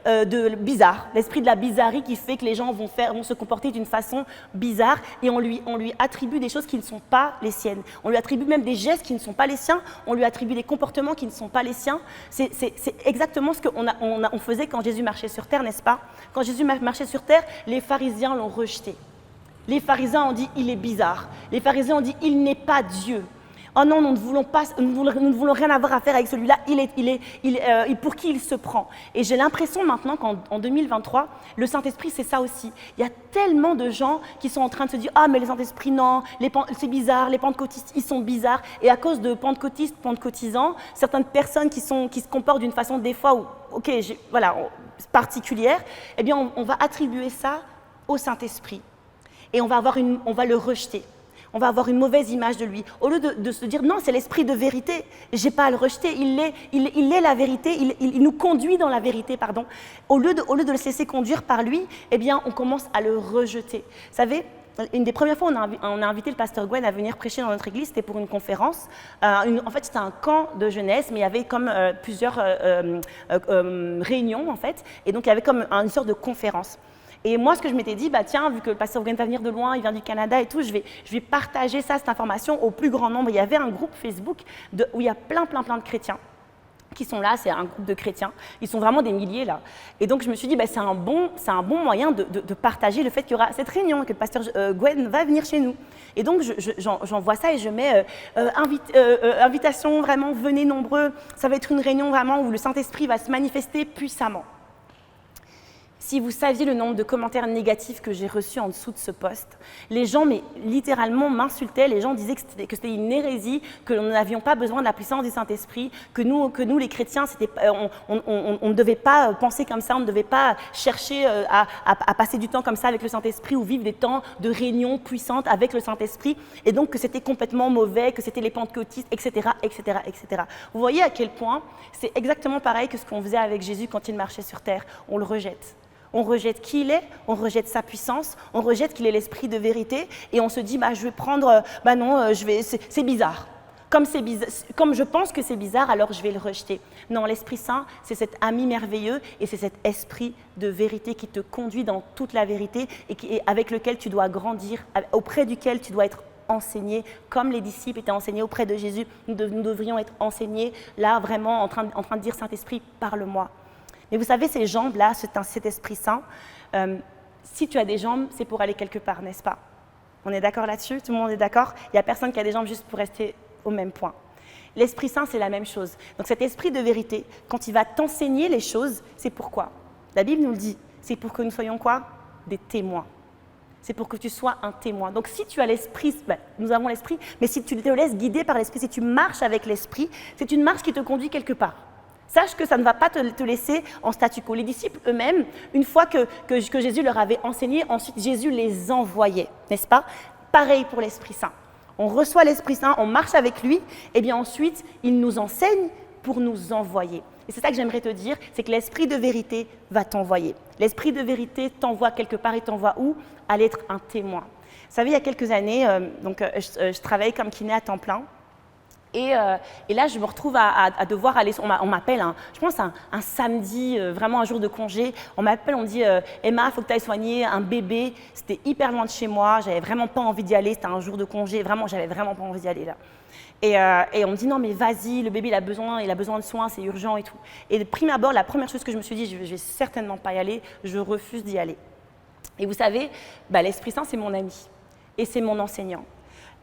de bizarre, l'esprit de la bizarrerie qui fait que les gens vont se comporter d'une façon bizarre et on lui attribue des choses qui ne sont pas les siennes. On lui attribue même des gestes qui ne sont pas les siens, on lui attribue des comportements qui ne sont pas les siens. C'est exactement ce qu'on faisait quand Jésus marchait sur terre, n'est-ce pas? Quand Jésus marchait sur terre, les pharisiens l'ont rejeté. Les pharisiens ont dit « il est bizarre ». Les pharisiens ont dit « il n'est pas Dieu ». Oh non, nous ne voulons rien avoir à faire avec celui-là, pour qui il se prend. Et j'ai l'impression maintenant qu'en 2023, le Saint-Esprit, c'est ça aussi. Il y a tellement de gens qui sont en train de se dire « ah, mais le Saint-Esprit, non, c'est bizarre, les pentecôtistes, ils sont bizarres ». Et à cause de pentecôtistes, pentecôtisants, certaines personnes qui se comportent d'une façon des fois particulière, eh bien, on va attribuer ça au Saint-Esprit. Et on va le rejeter. On va avoir une mauvaise image de lui. Au lieu de se dire, non, c'est l'esprit de vérité, je n'ai pas à le rejeter, il est la vérité, il nous conduit dans la vérité, pardon. Au lieu de le laisser conduire par lui, eh bien, on commence à le rejeter. Vous savez, une des premières fois, on a invité le pasteur Gwen à venir prêcher dans notre église, c'était pour une conférence. En fait, c'était un camp de jeunesse, mais il y avait comme plusieurs réunions, en fait, et donc il y avait comme une sorte de conférence. Et moi, ce que je m'étais dit, tiens, vu que le pasteur Gwen va venir de loin, il vient du Canada et tout, je vais partager cette information au plus grand nombre. Il y avait un groupe Facebook où il y a plein de chrétiens qui sont là, c'est un groupe de chrétiens. Ils sont vraiment des milliers là. Et donc, je me suis dit, c'est un bon moyen de partager le fait qu'il y aura cette réunion, que le pasteur Gwen va venir chez nous. Et donc, j'envoie ça et je mets invitation, vraiment, venez nombreux. Ça va être une réunion vraiment où le Saint-Esprit va se manifester puissamment. Si vous saviez le nombre de commentaires négatifs que j'ai reçus en dessous de ce post, les gens littéralement m'insultaient, les gens disaient que c'était une hérésie, que nous n'avions pas besoin de la puissance du Saint-Esprit, que nous les chrétiens, on ne devait pas penser comme ça, on ne devait pas chercher à passer du temps comme ça avec le Saint-Esprit ou vivre des temps de réunion puissante avec le Saint-Esprit, et donc que c'était complètement mauvais, que c'était les pentecôtistes, etc., etc., etc. Vous voyez à quel point c'est exactement pareil que ce qu'on faisait avec Jésus quand il marchait sur terre, on le rejette. On rejette qui il est, on rejette sa puissance, on rejette qu'il est l'esprit de vérité et on se dit je vais prendre, c'est bizarre. Comme je pense que c'est bizarre, alors je vais le rejeter. Non, l'Esprit Saint, c'est cet ami merveilleux et c'est cet esprit de vérité qui te conduit dans toute la vérité et avec lequel tu dois grandir, auprès duquel tu dois être enseigné, comme les disciples étaient enseignés auprès de Jésus. Nous devrions être enseignés là vraiment en train de dire Saint-Esprit, parle-moi. Mais vous savez, ces jambes-là, cet Esprit Saint, si tu as des jambes, c'est pour aller quelque part, n'est-ce pas? On est d'accord là-dessus? Tout le monde est d'accord? Il n'y a personne qui a des jambes juste pour rester au même point. L'Esprit Saint, c'est la même chose. Donc cet esprit de vérité, quand il va t'enseigner les choses, c'est pourquoi? La Bible nous le dit, c'est pour que nous soyons quoi? Des témoins. C'est pour que tu sois un témoin. Donc si tu as l'Esprit, nous avons l'Esprit, mais si tu te laisses guider par l'Esprit, si tu marches avec l'Esprit, c'est une marche qui te conduit quelque part. Sache que ça ne va pas te laisser en statu quo. Les disciples eux-mêmes, une fois que Jésus leur avait enseigné, ensuite Jésus les envoyait, n'est-ce pas? Pareil pour l'Esprit Saint. On reçoit l'Esprit Saint, on marche avec lui, et bien ensuite, il nous enseigne pour nous envoyer. Et c'est ça que j'aimerais te dire, c'est que l'Esprit de vérité va t'envoyer. L'Esprit de vérité t'envoie quelque part, il t'envoie où? À l'être un témoin. Vous savez, il y a quelques années, je travaillais comme kiné à temps plein. Et là, je me retrouve à devoir aller, on m'appelle, je pense un samedi, vraiment un jour de congé, on m'appelle, on me dit « Emma, il faut que tu ailles soigner un bébé ». C'était hyper loin de chez moi, j'avais vraiment pas envie d'y aller, c'était un jour de congé, vraiment, j'avais vraiment pas envie d'y aller là. Et on me dit « Non mais vas-y, le bébé il a besoin de soins, c'est urgent et tout ». Et de prime abord, la première chose que je me suis dit, je vais certainement pas y aller, je refuse d'y aller. Et vous savez, l'Esprit Saint c'est mon ami et c'est mon enseignant.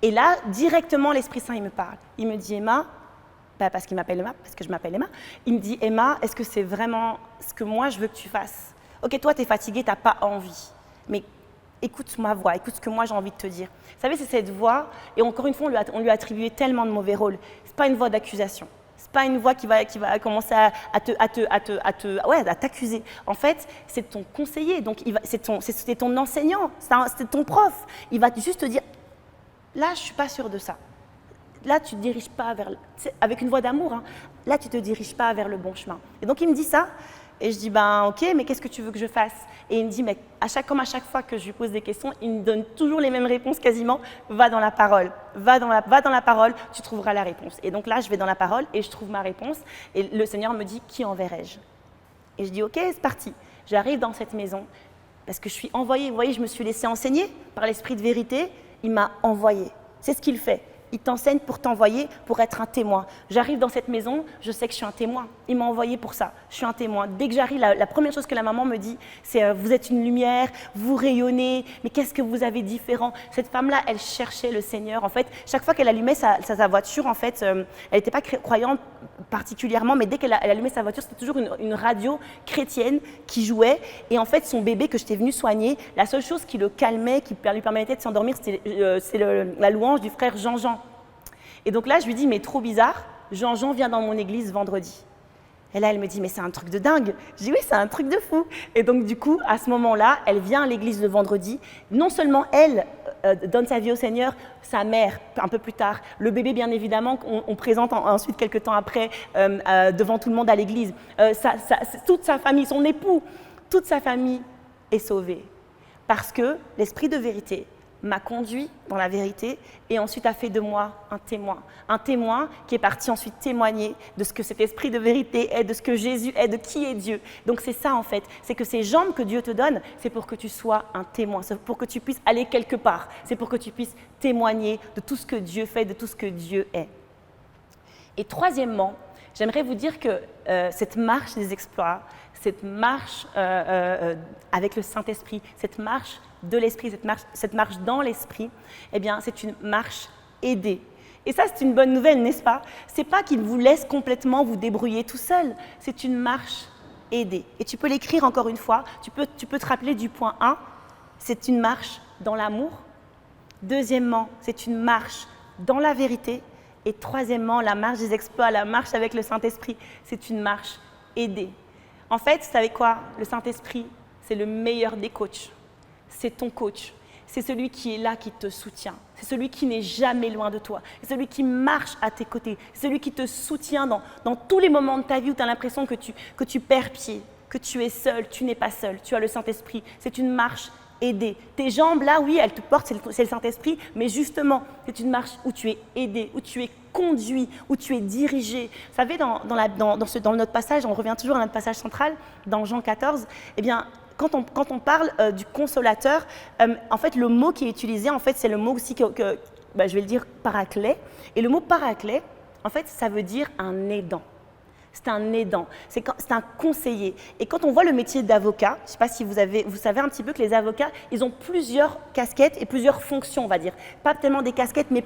Et là, directement, l'Esprit Saint, il me parle. Il me dit, Emma, parce qu'il m'appelle Emma, parce que je m'appelle Emma, il me dit, Emma, est-ce que c'est vraiment ce que moi, je veux que tu fasses? Ok, toi, tu es fatiguée, tu n'as pas envie, mais écoute ma voix, écoute ce que moi, j'ai envie de te dire. Vous savez, c'est cette voix, et encore une fois, on lui a attribué tellement de mauvais rôles. Ce n'est pas une voix d'accusation. Ce n'est pas une voix qui va commencer à t'accuser. En fait, c'est ton conseiller, donc c'est ton enseignant, c'est ton prof. Il va juste te dire, là, je ne suis pas sûre de ça. Là, tu ne te diriges pas vers... Avec une voix d'amour, là, tu ne te diriges pas vers le bon chemin. Et donc, il me dit ça. Et je dis, ben ok, mais qu'est-ce que tu veux que je fasse? Et il me dit, mais comme à chaque fois que je lui pose des questions, il me donne toujours les mêmes réponses quasiment. Va dans la parole, va dans la parole, tu trouveras la réponse. Et donc là, je vais dans la parole et je trouve ma réponse. Et le Seigneur me dit, qui enverrai-je? Et je dis, ok, c'est parti. J'arrive dans cette maison parce que je suis envoyée. Vous voyez, je me suis laissée enseigner par l'Esprit de vérité. Il m'a envoyée. C'est ce qu'il fait. Il t'enseigne pour t'envoyer, pour être un témoin. J'arrive dans cette maison, je sais que je suis un témoin. Il m'a envoyé pour ça. Je suis un témoin. Dès que j'arrive, la première chose que la maman me dit, c'est vous êtes une lumière, vous rayonnez, mais qu'est-ce que vous avez différent? Cette femme-là, elle cherchait le Seigneur. En fait, chaque fois qu'elle allumait sa voiture, en fait, elle n'était pas croyante particulièrement, mais dès qu'elle allumait sa voiture, c'était toujours une radio chrétienne qui jouait. Et en fait, son bébé que j'étais venue soigner, la seule chose qui le calmait, qui lui permettait de s'endormir, c'est la louange du frère Jean-Jean. Et donc là, je lui dis, mais trop bizarre, Jean-Jean vient dans mon église vendredi. Et là, elle me dit, mais c'est un truc de dingue. Je dis, oui, c'est un truc de fou. Et donc, du coup, à ce moment-là, elle vient à l'église le vendredi. Non seulement elle donne sa vie au Seigneur, sa mère, un peu plus tard. Le bébé, bien évidemment, on présente ensuite, quelques temps après, devant tout le monde à l'église. Toute sa famille, son époux, toute sa famille est sauvée. Parce que l'Esprit de vérité m'a conduit dans la vérité et ensuite a fait de moi un témoin qui est parti ensuite témoigner de ce que cet esprit de vérité est, de ce que Jésus est, de qui est Dieu. Donc c'est ça en fait, c'est que ces jambes que Dieu te donne, c'est pour que tu sois un témoin, c'est pour que tu puisses aller quelque part, c'est pour que tu puisses témoigner de tout ce que Dieu fait, de tout ce que Dieu est. Et troisièmement, j'aimerais vous dire que cette marche des exploits, cette marche avec le Saint-Esprit, cette marche de l'Esprit, cette marche dans l'Esprit, eh bien, c'est une marche aidée. Et ça, c'est une bonne nouvelle, n'est-ce pas? C'est pas qu'il vous laisse complètement vous débrouiller tout seul, c'est une marche aidée. Et tu peux l'écrire encore une fois, tu peux te rappeler du point 1, c'est une marche dans l'amour. Deuxièmement, c'est une marche dans la vérité. Et troisièmement, la marche des exploits, la marche avec le Saint-Esprit, c'est une marche aidée. En fait, vous savez quoi? Le Saint-Esprit, c'est le meilleur des coachs. C'est ton coach. C'est celui qui est là, qui te soutient. C'est celui qui n'est jamais loin de toi. C'est celui qui marche à tes côtés. C'est celui qui te soutient dans tous les moments de ta vie où tu as l'impression que tu perds pied, que tu es seul. Tu n'es pas seul. Tu as le Saint-Esprit. C'est une marche aidée. Tes jambes, là, oui, elles te portent, c'est le Saint-Esprit, mais justement, c'est une marche où tu es aidé, où tu es conduit, où tu es dirigé. Vous savez, dans notre passage, on revient toujours à notre passage central, dans Jean 14, eh bien, quand on parle du consolateur, en fait, le mot qui est utilisé, en fait, c'est le mot aussi je vais le dire paraclet. Et le mot paraclet, en fait, ça veut dire un aidant. C'est un aidant, c'est un conseiller. Et quand on voit le métier d'avocat, je ne sais pas si vous savez un petit peu que les avocats, ils ont plusieurs casquettes et plusieurs fonctions, on va dire. Pas tellement des casquettes, mais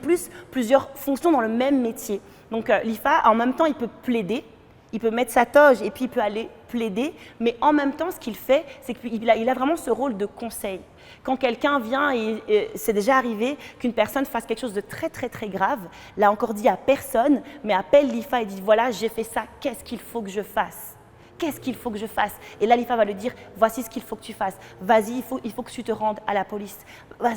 plusieurs fonctions dans le même métier. Donc l'IFA, en même temps, il peut plaider, il peut mettre sa toge et puis il peut aller plaider, mais en même temps, ce qu'il fait, c'est qu'il a vraiment ce rôle de conseil. Quand quelqu'un vient, et c'est déjà arrivé qu'une personne fasse quelque chose de très, très, très grave, l'a encore dit à personne, mais appelle l'IFA et dit « Voilà, j'ai fait ça, qu'est-ce qu'il faut que je fasse ?» Qu'est-ce qu'il faut que je fasse? Et là, l'IFA va lui dire, voici ce qu'il faut que tu fasses. Vas-y, il faut que tu te rendes à la police.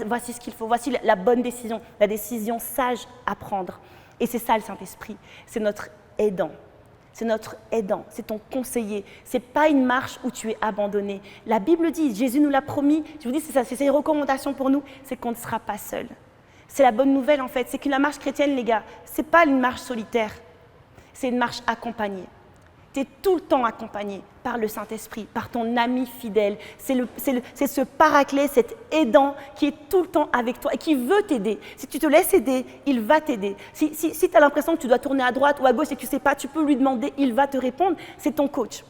Voici ce qu'il faut. Voici la bonne décision, la décision sage à prendre. Et c'est ça le Saint-Esprit. C'est notre aidant. C'est notre aidant, c'est ton conseiller. Ce n'est pas une marche où tu es abandonné. La Bible dit, Jésus nous l'a promis, je vous dis, c'est ses recommandations pour nous, c'est qu'on ne sera pas seul. C'est la bonne nouvelle en fait, c'est que la marche chrétienne, les gars, ce n'est pas une marche solitaire, c'est une marche accompagnée. Tu es tout le temps accompagné par le Saint-Esprit, par ton ami fidèle. C'est ce paraclet, cet aidant qui est tout le temps avec toi et qui veut t'aider. Si tu te laisses aider, il va t'aider. Si tu as l'impression que tu dois tourner à droite ou à gauche et que tu ne sais pas, tu peux lui demander, il va te répondre. C'est ton coach.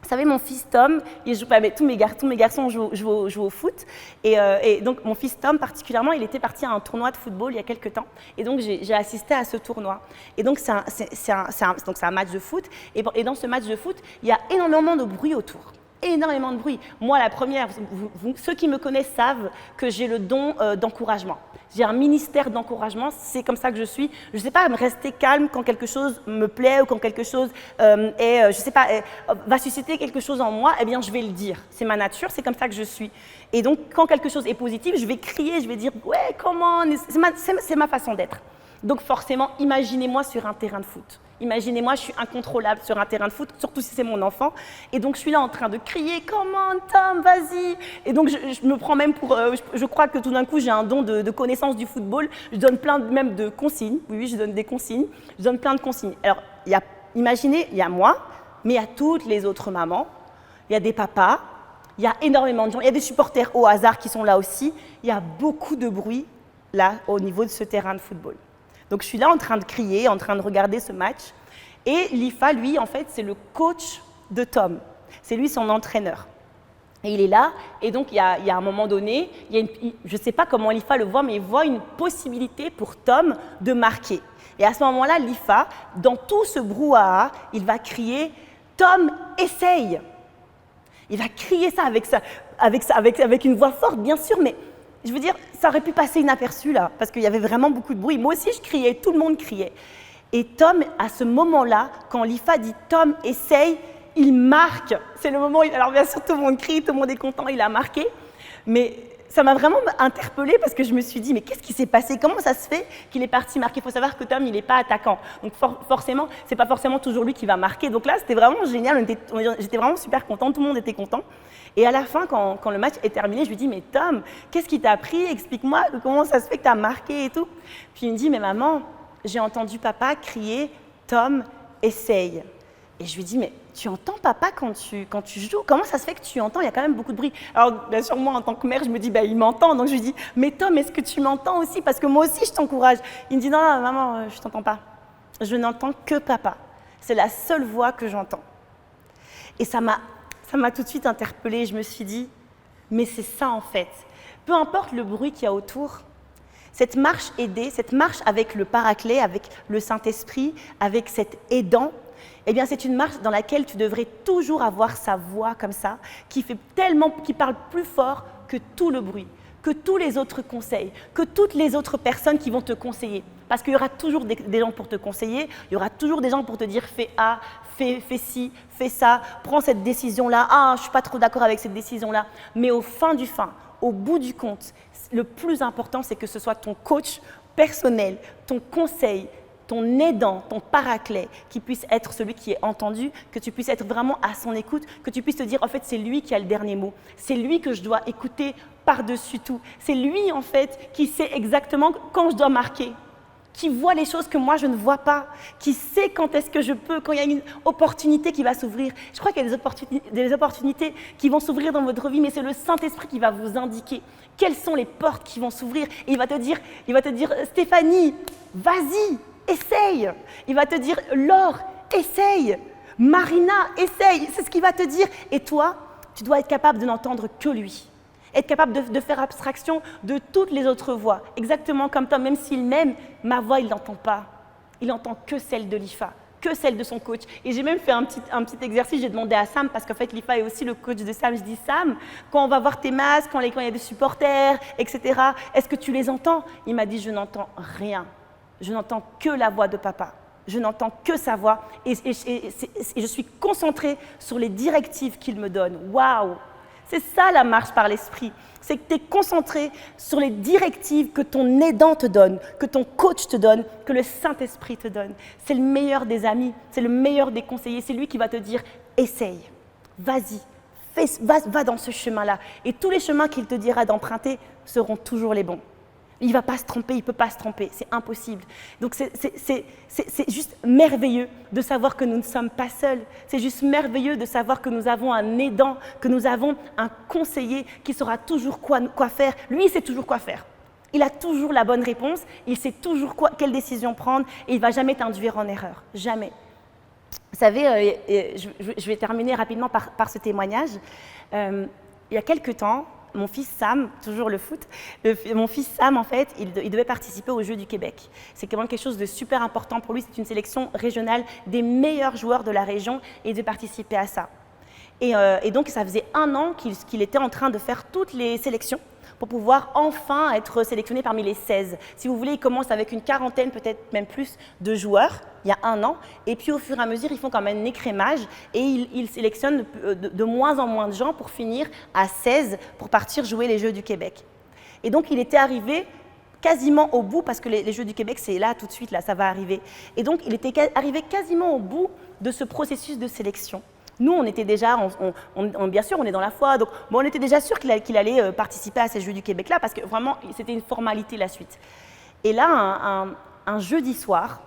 Vous savez, mon fils Tom, tous mes garçons jouent au foot. Et donc, mon fils Tom, particulièrement, il était parti à un tournoi de football il y a quelques temps. Et donc, j'ai assisté à ce tournoi. Et donc, c'est un match de foot. Et dans ce match de foot, il y a énormément de bruit autour. Énormément de bruit. Moi, la première, ceux qui me connaissent savent que j'ai le don d'encouragement. J'ai un ministère d'encouragement, c'est comme ça que je suis. Je ne sais pas me rester calme quand quelque chose me plaît ou quand quelque chose va susciter quelque chose en moi, eh bien je vais le dire. C'est ma nature, c'est comme ça que je suis. Et donc quand quelque chose est positif, je vais crier, je vais dire « ouais, comment ?» C'est ma façon d'être. Donc forcément, imaginez-moi sur un terrain de foot. Imaginez-moi, je suis incontrôlable sur un terrain de foot, surtout si c'est mon enfant. Et donc, je suis là en train de crier « Comment, Tom, vas-y !» Et donc, je me prends même pour… je crois que tout d'un coup, j'ai un don de connaissance du football. Je donne plein même de consignes. Oui, je donne des consignes. Je donne plein de consignes. Alors, imaginez, il y a moi, mais il y a toutes les autres mamans. Il y a des papas. Il y a énormément de gens. Il y a des supporters au hasard qui sont là aussi. Il y a beaucoup de bruit, là, au niveau de ce terrain de football. Donc, je suis là en train de crier, en train de regarder ce match. Et Lifa, lui, en fait, c'est le coach de Tom. C'est lui son entraîneur. Et il est là. Et donc, il y a un moment donné, je ne sais pas comment Lifa le voit, mais il voit une possibilité pour Tom de marquer. Et à ce moment-là, Lifa, dans tout ce brouhaha, il va crier « Tom, essaye !» Il va crier ça avec une voix forte, bien sûr, mais je veux dire, ça aurait pu passer inaperçu là, parce qu'il y avait vraiment beaucoup de bruit. Moi aussi, je criais, tout le monde criait. Et Tom, à ce moment-là, quand Lifa dit « Tom, essaye », il marque. C'est le moment où, alors bien sûr, tout le monde crie, tout le monde est content, il a marqué. Mais ça m'a vraiment interpellée parce que je me suis dit « Mais qu'est-ce qui s'est passé? Comment ça se fait qu'il est parti marquer ?» Il faut savoir que Tom, il n'est pas attaquant. Donc forcément, ce n'est pas forcément toujours lui qui va marquer. Donc là, c'était vraiment génial. J'étais vraiment super contente, tout le monde était content. Et à la fin, quand le match est terminé, je lui dis « Mais Tom, qu'est-ce qui t'a pris? Explique-moi comment ça se fait que tu as marqué et tout. » Puis il me dit « Mais maman, j'ai entendu papa crier « Tom, essaye ». Et je lui dis « Mais tu entends papa quand tu joues? Comment ça se fait que tu entends? Il y a quand même beaucoup de bruit. » Alors bien sûr, moi, en tant que mère, je me dis « Il m'entend. » Donc je lui dis « Mais Tom, est-ce que tu m'entends aussi? Parce que moi aussi, je t'encourage. » Il me dit « Non, maman, je ne t'entends pas. Je n'entends que papa. C'est la seule voix que j'entends. » Et ça m'a tout de suite interpellée. Je me suis dit « Mais c'est ça en fait. Peu importe le bruit qu'il y a autour, cette marche aidée, cette marche avec le Paraclet, avec le Saint-Esprit, avec cet aidant, eh bien, c'est une marche dans laquelle tu devrais toujours avoir sa voix comme ça, qui parle plus fort que tout le bruit, que tous les autres conseils, que toutes les autres personnes qui vont te conseiller. Parce qu'il y aura toujours des gens pour te conseiller, il y aura toujours des gens pour te dire « fais A, fais ci, fais ça, prends cette décision-là, ah, je ne suis pas trop d'accord avec cette décision-là ». Mais au fin du fin, au bout du compte, le plus important, c'est que ce soit ton coach personnel, ton conseil, ton aidant, ton paraclet, qui puisse être celui qui est entendu, que tu puisses être vraiment à son écoute, que tu puisses te dire, en fait, c'est lui qui a le dernier mot. C'est lui que je dois écouter par-dessus tout. C'est lui, en fait, qui sait exactement quand je dois marquer, qui voit les choses que moi, je ne vois pas, qui sait quand est-ce que je peux, quand il y a une opportunité qui va s'ouvrir. Je crois qu'il y a des opportunités qui vont s'ouvrir dans votre vie, mais c'est le Saint-Esprit qui va vous indiquer quelles sont les portes qui vont s'ouvrir. Et il va te dire, Stéphanie, vas-y, essaye. Il va te dire, Laure, essaye. Marina, essaye. C'est ce qu'il va te dire. Et toi, tu dois être capable de n'entendre que lui. Être capable de faire abstraction de toutes les autres voix. Exactement comme Tom, même s'il m'aime, ma voix, il ne l'entend pas. Il n'entend que celle de Lifa, que celle de son coach. Et j'ai même fait un petit exercice, j'ai demandé à Sam, parce qu'en fait, Lifa est aussi le coach de Sam. Je dis, Sam, quand on va voir tes masques, quand il y a des supporters, etc., est-ce que tu les entends? Il m'a dit, je n'entends rien. Je n'entends que la voix de papa. Je n'entends que sa voix. Et je suis concentrée sur les directives qu'il me donne. Waouh! C'est ça la marche par l'esprit. C'est que tu es concentré sur les directives que ton aidant te donne, que ton coach te donne, que le Saint-Esprit te donne. C'est le meilleur des amis, c'est le meilleur des conseillers. C'est lui qui va te dire « essaye, vas-y, va dans ce chemin-là ». Et tous les chemins qu'il te dira d'emprunter seront toujours les bons. Il ne va pas se tromper, il ne peut pas se tromper, c'est impossible. Donc c'est juste merveilleux de savoir que nous ne sommes pas seuls. C'est juste merveilleux de savoir que nous avons un aidant, que nous avons un conseiller qui saura toujours quoi faire. Lui, il sait toujours quoi faire. Il a toujours la bonne réponse, il sait toujours quelle décision prendre et il ne va jamais t'induire en erreur, jamais. Vous savez, je vais terminer rapidement par ce témoignage. Il y a quelques temps, mon fils Sam, toujours le foot, mon fils Sam, en fait, il devait participer aux Jeux du Québec. C'est quand même quelque chose de super important pour lui. C'est une sélection régionale des meilleurs joueurs de la région et il devait participer à ça. Et donc, ça faisait 1 an qu'il était en train de faire toutes les sélections pour pouvoir enfin être sélectionné parmi les 16. Si vous voulez, il commence avec une quarantaine, peut-être même plus, de joueurs, il y a 1 an. Et puis, au fur et à mesure, ils font quand même un écrémage et ils sélectionnent de moins en moins de gens pour finir à 16 pour partir jouer les Jeux du Québec. Et donc, il était arrivé quasiment au bout, parce que les Jeux du Québec, c'est là, tout de suite, là, ça va arriver. Et donc, il était arrivé quasiment au bout de ce processus de sélection. Nous, on était déjà, bien sûr, on est dans la foi, donc bon, on était déjà sûr qu'il allait participer à ces Jeux du Québec-là, parce que vraiment, c'était une formalité la suite. Et là, un jeudi soir,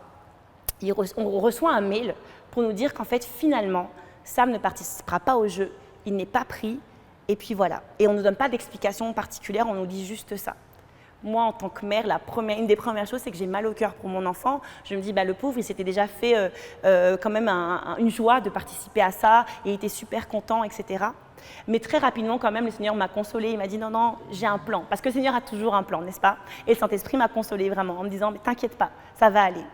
on reçoit un mail pour nous dire qu'en fait, finalement, Sam ne participera pas au jeu, il n'est pas pris, et puis voilà. Et on ne nous donne pas d'explication particulière, on nous dit juste ça. Moi, en tant que mère, une des premières choses, c'est que j'ai mal au cœur pour mon enfant. Je me dis, le pauvre, il s'était déjà fait quand même une joie de participer à ça, et il était super content, etc. Mais très rapidement, quand même, le Seigneur m'a consolée. Il m'a dit, non, j'ai un plan. Parce que le Seigneur a toujours un plan, n'est-ce pas? Et le Saint-Esprit m'a consolée vraiment en me disant, mais t'inquiète pas, ça va aller.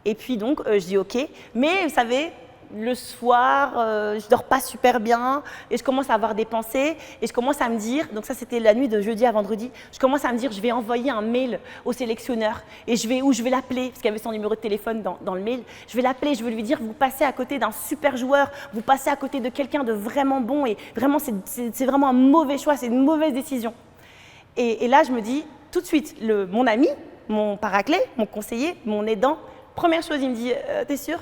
Et puis donc, je dis OK. Mais vous savez, le soir, je dors pas super bien et je commence à avoir des pensées et je commence à me dire, donc ça c'était la nuit de jeudi à vendredi, je commence à me dire, je vais envoyer un mail au sélectionneur et je vais l'appeler, parce qu'il y avait son numéro de téléphone dans le mail, je vais l'appeler, je vais lui dire, vous passez à côté d'un super joueur, vous passez à côté de quelqu'un de vraiment bon et vraiment c'est vraiment un mauvais choix, c'est une mauvaise décision. Et là, je me dis, tout de suite, mon ami, mon paraclet, mon conseiller, mon aidant, première chose, il me dit, t'es sûr?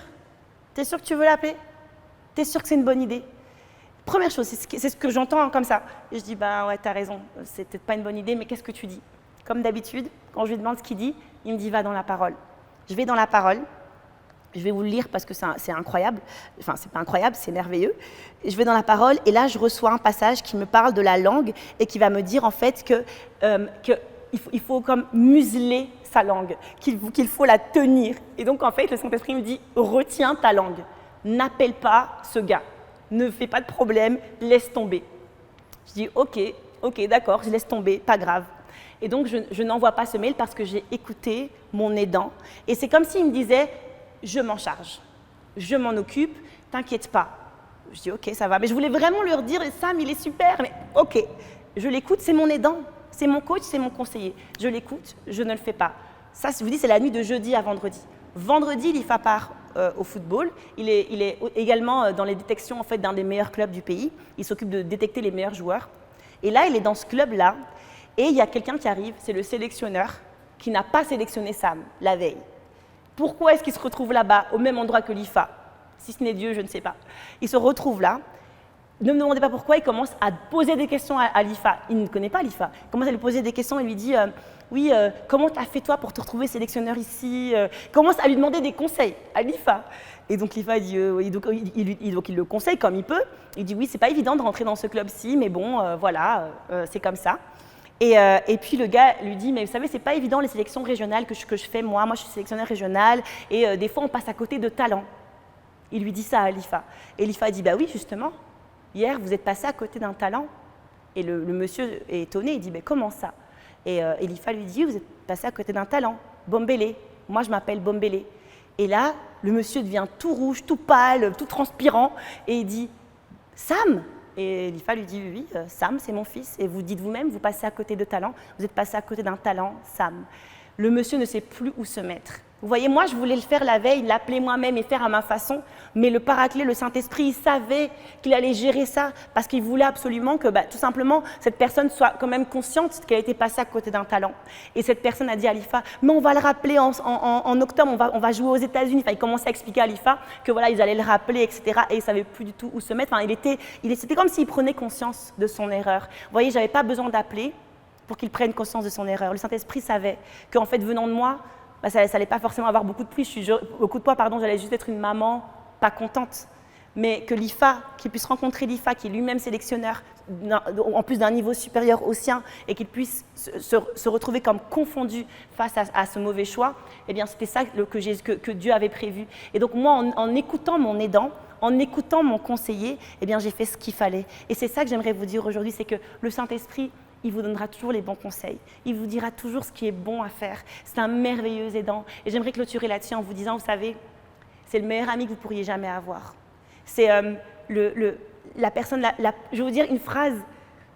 T'es sûr que tu veux l'appeler? T'es sûr que c'est une bonne idée? Première chose, c'est ce que j'entends comme ça. Et je dis, ouais, t'as raison, c'est peut-être pas une bonne idée, mais qu'est-ce que tu dis? Comme d'habitude, quand je lui demande ce qu'il dit, il me dit, va dans la parole. Je vais dans la parole, je vais vous le lire parce que c'est incroyable, enfin, c'est pas incroyable, c'est merveilleux. Je vais dans la parole et là, je reçois un passage qui me parle de la langue et qui va me dire en fait qu'il faut comme museler sa langue, qu'il faut la tenir. Et donc, en fait, le Saint-Esprit me dit, retiens ta langue, n'appelle pas ce gars, ne fais pas de problème, laisse tomber. Je dis, ok, d'accord, je laisse tomber, pas grave. Et donc, je n'envoie pas ce mail parce que j'ai écouté mon aidant. Et c'est comme s'il me disait, je m'en charge, je m'en occupe, t'inquiète pas. Je dis, ok, ça va. Mais je voulais vraiment leur dire, Sam, il est super, mais ok, je l'écoute, c'est mon aidant. C'est mon coach, c'est mon conseiller. Je l'écoute, je ne le fais pas. Ça, je vous dis, c'est la nuit de jeudi à vendredi. Vendredi, l'IFA part au football. Il est également dans les détections en fait, d'un des meilleurs clubs du pays. Il s'occupe de détecter les meilleurs joueurs. Et là, il est dans ce club-là. Et il y a quelqu'un qui arrive, c'est le sélectionneur, qui n'a pas sélectionné Sam la veille. Pourquoi est-ce qu'il se retrouve là-bas, au même endroit que l'IFA? Si ce n'est Dieu, je ne sais pas. Il se retrouve là. Ne me demandez pas pourquoi, il commence à poser des questions à l'IFA. Il ne connaît pas l'IFA. Il commence à lui poser des questions et lui dit oui, comment tu as fait toi pour te retrouver sélectionneur ici? Il commence à lui demander des conseils à l'IFA. Et donc l'IFA dit donc il le conseille comme il peut. Il dit oui, c'est pas évident de rentrer dans ce club-ci, mais bon, voilà, c'est comme ça. Et puis le gars lui dit mais vous savez, c'est pas évident les sélections régionales que je fais moi. Moi, je suis sélectionneur régional et des fois on passe à côté de talents. Il lui dit ça à l'IFA. Et l'IFA dit bah oui, justement. Hier, vous êtes passé à côté d'un talent. Et le monsieur est étonné, il dit, mais comment ça? Et l'IFA lui dit, vous êtes passé à côté d'un talent, Bombélé. Moi, je m'appelle Bombélé. Et là, le monsieur devient tout rouge, tout pâle, tout transpirant, et il dit, Sam? Et l'IFA lui dit, oui, Sam, c'est mon fils. Et vous dites vous-même, vous passez à côté de talent, vous êtes passé à côté d'un talent, Sam. Le monsieur ne sait plus où se mettre. Vous voyez, moi, je voulais le faire la veille, l'appeler moi-même et faire à ma façon, mais le Paraclet, le Saint-Esprit, il savait qu'il allait gérer ça parce qu'il voulait absolument que, tout simplement, cette personne soit quand même consciente qu'elle était passée à côté d'un talent. Et cette personne a dit à l'IFA, mais on va le rappeler en octobre, on va jouer aux États-Unis. Enfin, il commençait à expliquer à l'IFA que voilà, ils allaient le rappeler, etc. Et il ne savait plus du tout où se mettre. Enfin, c'était comme s'il prenait conscience de son erreur. Vous voyez, je n'avais pas besoin d'appeler pour qu'il prenne conscience de son erreur. Le Saint-Esprit savait qu'en fait, venant de moi, ça n'allait pas forcément avoir beaucoup de poids, j'allais juste être une maman pas contente. Mais que l'IFA, qu'il puisse rencontrer l'IFA, qui est lui-même sélectionneur, en plus d'un niveau supérieur au sien, et qu'il puisse se retrouver comme confondu face à ce mauvais choix, eh bien c'était ça que Dieu avait prévu. Et donc moi, en écoutant mon aidant, en écoutant mon conseiller, eh bien j'ai fait ce qu'il fallait. Et c'est ça que j'aimerais vous dire aujourd'hui, c'est que le Saint-Esprit, il vous donnera toujours les bons conseils. Il vous dira toujours ce qui est bon à faire. C'est un merveilleux aidant. Et j'aimerais clôturer là-dessus en vous disant, vous savez, c'est le meilleur ami que vous pourriez jamais avoir. C'est la personne, je vais vous dire une phrase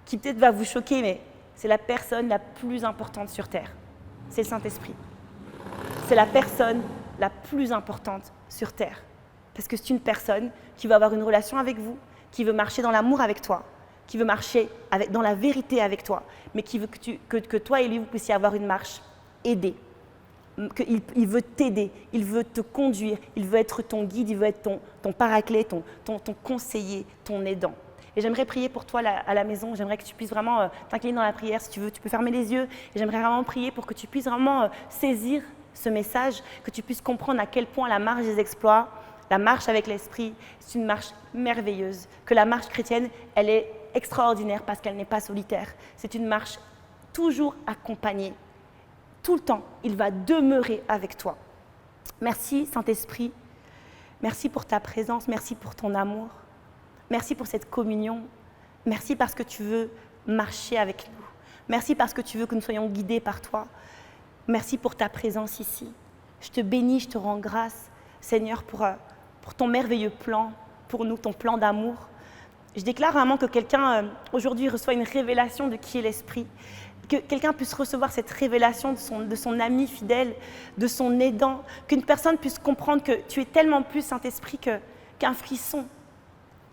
qui peut-être va vous choquer, mais c'est la personne la plus importante sur Terre. C'est le Saint-Esprit. C'est la personne la plus importante sur Terre. Parce que c'est une personne qui va avoir une relation avec vous, qui veut marcher dans l'amour avec toi, qui veut marcher dans la vérité avec toi, mais qui veut que toi et lui, vous puissiez avoir une marche aider, qu'il veut t'aider, il veut te conduire, il veut être ton guide, il veut être ton paraclet, ton conseiller, ton aidant. Et j'aimerais prier pour toi à la maison, j'aimerais que tu puisses vraiment t'incliner dans la prière. Si tu veux, tu peux fermer les yeux. Et j'aimerais vraiment prier pour que tu puisses vraiment saisir ce message, que tu puisses comprendre à quel point la marche des exploits, la marche avec l'Esprit, c'est une marche merveilleuse. Que la marche chrétienne, elle est extraordinaire parce qu'elle n'est pas solitaire. C'est une marche toujours accompagnée. Tout le temps, il va demeurer avec toi. Merci Saint-Esprit, merci pour ta présence, merci pour ton amour. Merci pour cette communion. Merci parce que tu veux marcher avec nous. Merci parce que tu veux que nous soyons guidés par toi. Merci pour ta présence ici. Je te bénis, je te rends grâce, Seigneur, pour ton merveilleux plan, pour nous, ton plan d'amour. Je déclare vraiment que quelqu'un aujourd'hui reçoit une révélation de qui est l'Esprit. Que quelqu'un puisse recevoir cette révélation de son ami fidèle, de son aidant. Qu'une personne puisse comprendre que tu es tellement plus, Saint-Esprit, qu'un frisson.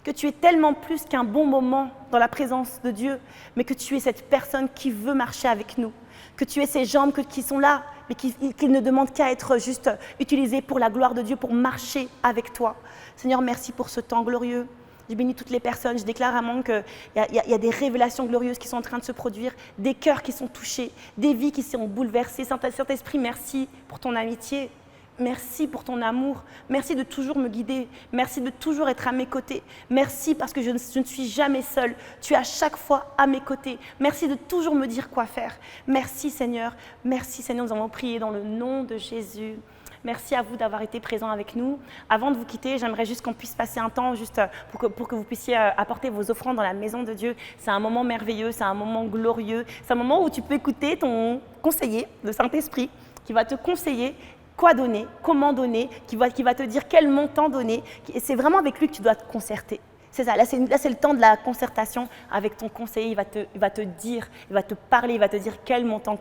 Que tu es tellement plus qu'un bon moment dans la présence de Dieu, mais que tu es cette personne qui veut marcher avec nous, que tu es ces jambes qui sont là, mais qui ne demandent qu'à être juste utilisées pour la gloire de Dieu, pour marcher avec toi. Seigneur, merci pour ce temps glorieux. Je bénis toutes les personnes, je déclare vraiment qu'il y a des révélations glorieuses qui sont en train de se produire, des cœurs qui sont touchés, des vies qui sont bouleversées. Saint-Esprit, merci pour ton amitié. Merci pour ton amour. Merci de toujours me guider. Merci de toujours être à mes côtés. Merci parce que je ne suis jamais seule. Tu es à chaque fois à mes côtés. Merci de toujours me dire quoi faire. Merci Seigneur. Merci Seigneur, nous avons prié dans le nom de Jésus. Merci à vous d'avoir été présents avec nous. Avant de vous quitter, j'aimerais juste qu'on puisse passer un temps juste pour que vous puissiez apporter vos offrandes dans la maison de Dieu. C'est un moment merveilleux, c'est un moment glorieux. C'est un moment où tu peux écouter ton conseiller, le Saint-Esprit, qui va te conseiller quoi donner, comment donner, qui va te dire quel montant donner. C'est vraiment avec lui que tu dois te concerter. C'est ça, là c'est le temps de la concertation avec ton conseiller. Il va te dire, il va te parler, il va te dire quel montant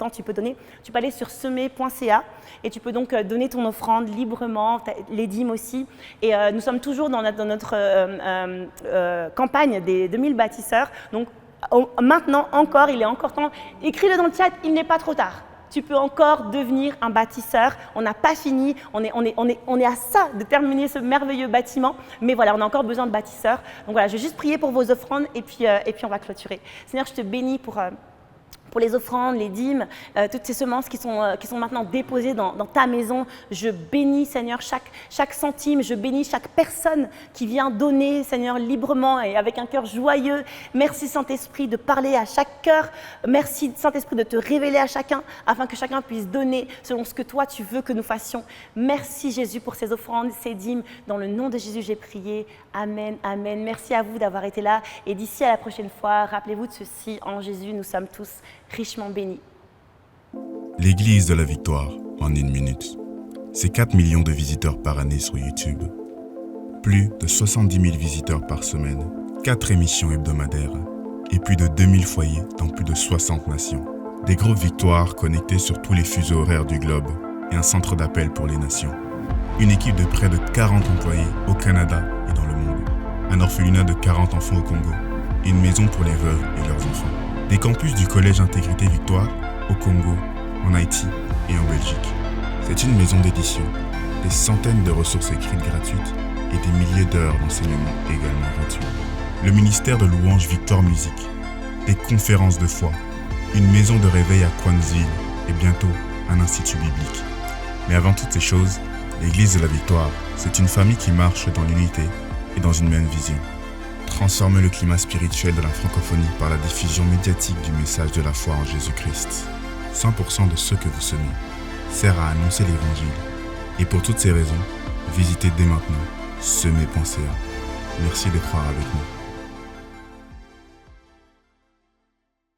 tu peux donner. Tu peux aller sur semer.ca et tu peux donc donner ton offrande librement, les dîmes aussi. Et nous sommes toujours dans notre campagne des 2000 bâtisseurs. Donc maintenant encore, il est encore temps. Écris-le dans le chat, il n'est pas trop tard. Tu peux encore devenir un bâtisseur. On n'a pas fini. On est à ça de terminer ce merveilleux bâtiment. Mais voilà, on a encore besoin de bâtisseurs. Donc voilà, je vais juste prier pour vos offrandes et puis on va clôturer. Seigneur, je te bénis pour les offrandes, les dîmes, toutes ces semences qui sont maintenant déposées dans ta maison. Je bénis, Seigneur, chaque centime. Je bénis chaque personne qui vient donner, Seigneur, librement et avec un cœur joyeux. Merci, Saint-Esprit, de parler à chaque cœur. Merci, Saint-Esprit, de te révéler à chacun afin que chacun puisse donner selon ce que toi, tu veux que nous fassions. Merci, Jésus, pour ces offrandes, ces dîmes. Dans le nom de Jésus, j'ai prié. Amen, amen. Merci à vous d'avoir été là. Et d'ici à la prochaine fois, rappelez-vous de ceci. En Jésus, nous sommes tous richement bénis. L'Église de la Victoire en 1 minute. C'est 4 millions de visiteurs par année sur YouTube. Plus de 70 000 visiteurs par semaine, 4 émissions hebdomadaires et plus de 2000 foyers dans plus de 60 nations. Des groupes Victoire connectés sur tous les fuseaux horaires du globe et un centre d'appel pour les nations. Une équipe de près de 40 employés au Canada et dans le monde. Un orphelinat de 40 enfants au Congo. Et une maison pour les veuves et leurs enfants. Des campus du Collège Intégrité Victoire au Congo, en Haïti et en Belgique. C'est une maison d'édition, des centaines de ressources écrites gratuites et des milliers d'heures d'enseignement également gratuits. Le ministère de louange Victoire Musique, des conférences de foi, une maison de réveil à Kwanzville et bientôt un institut biblique. Mais avant toutes ces choses, l'Église de la Victoire, c'est une famille qui marche dans l'unité et dans une même vision. Transformer le climat spirituel de la francophonie par la diffusion médiatique du message de la foi en Jésus-Christ. 100% de ce que vous semez sert à annoncer l'Évangile. Et pour toutes ces raisons, visitez dès maintenant semer.ca. Merci de croire avec nous.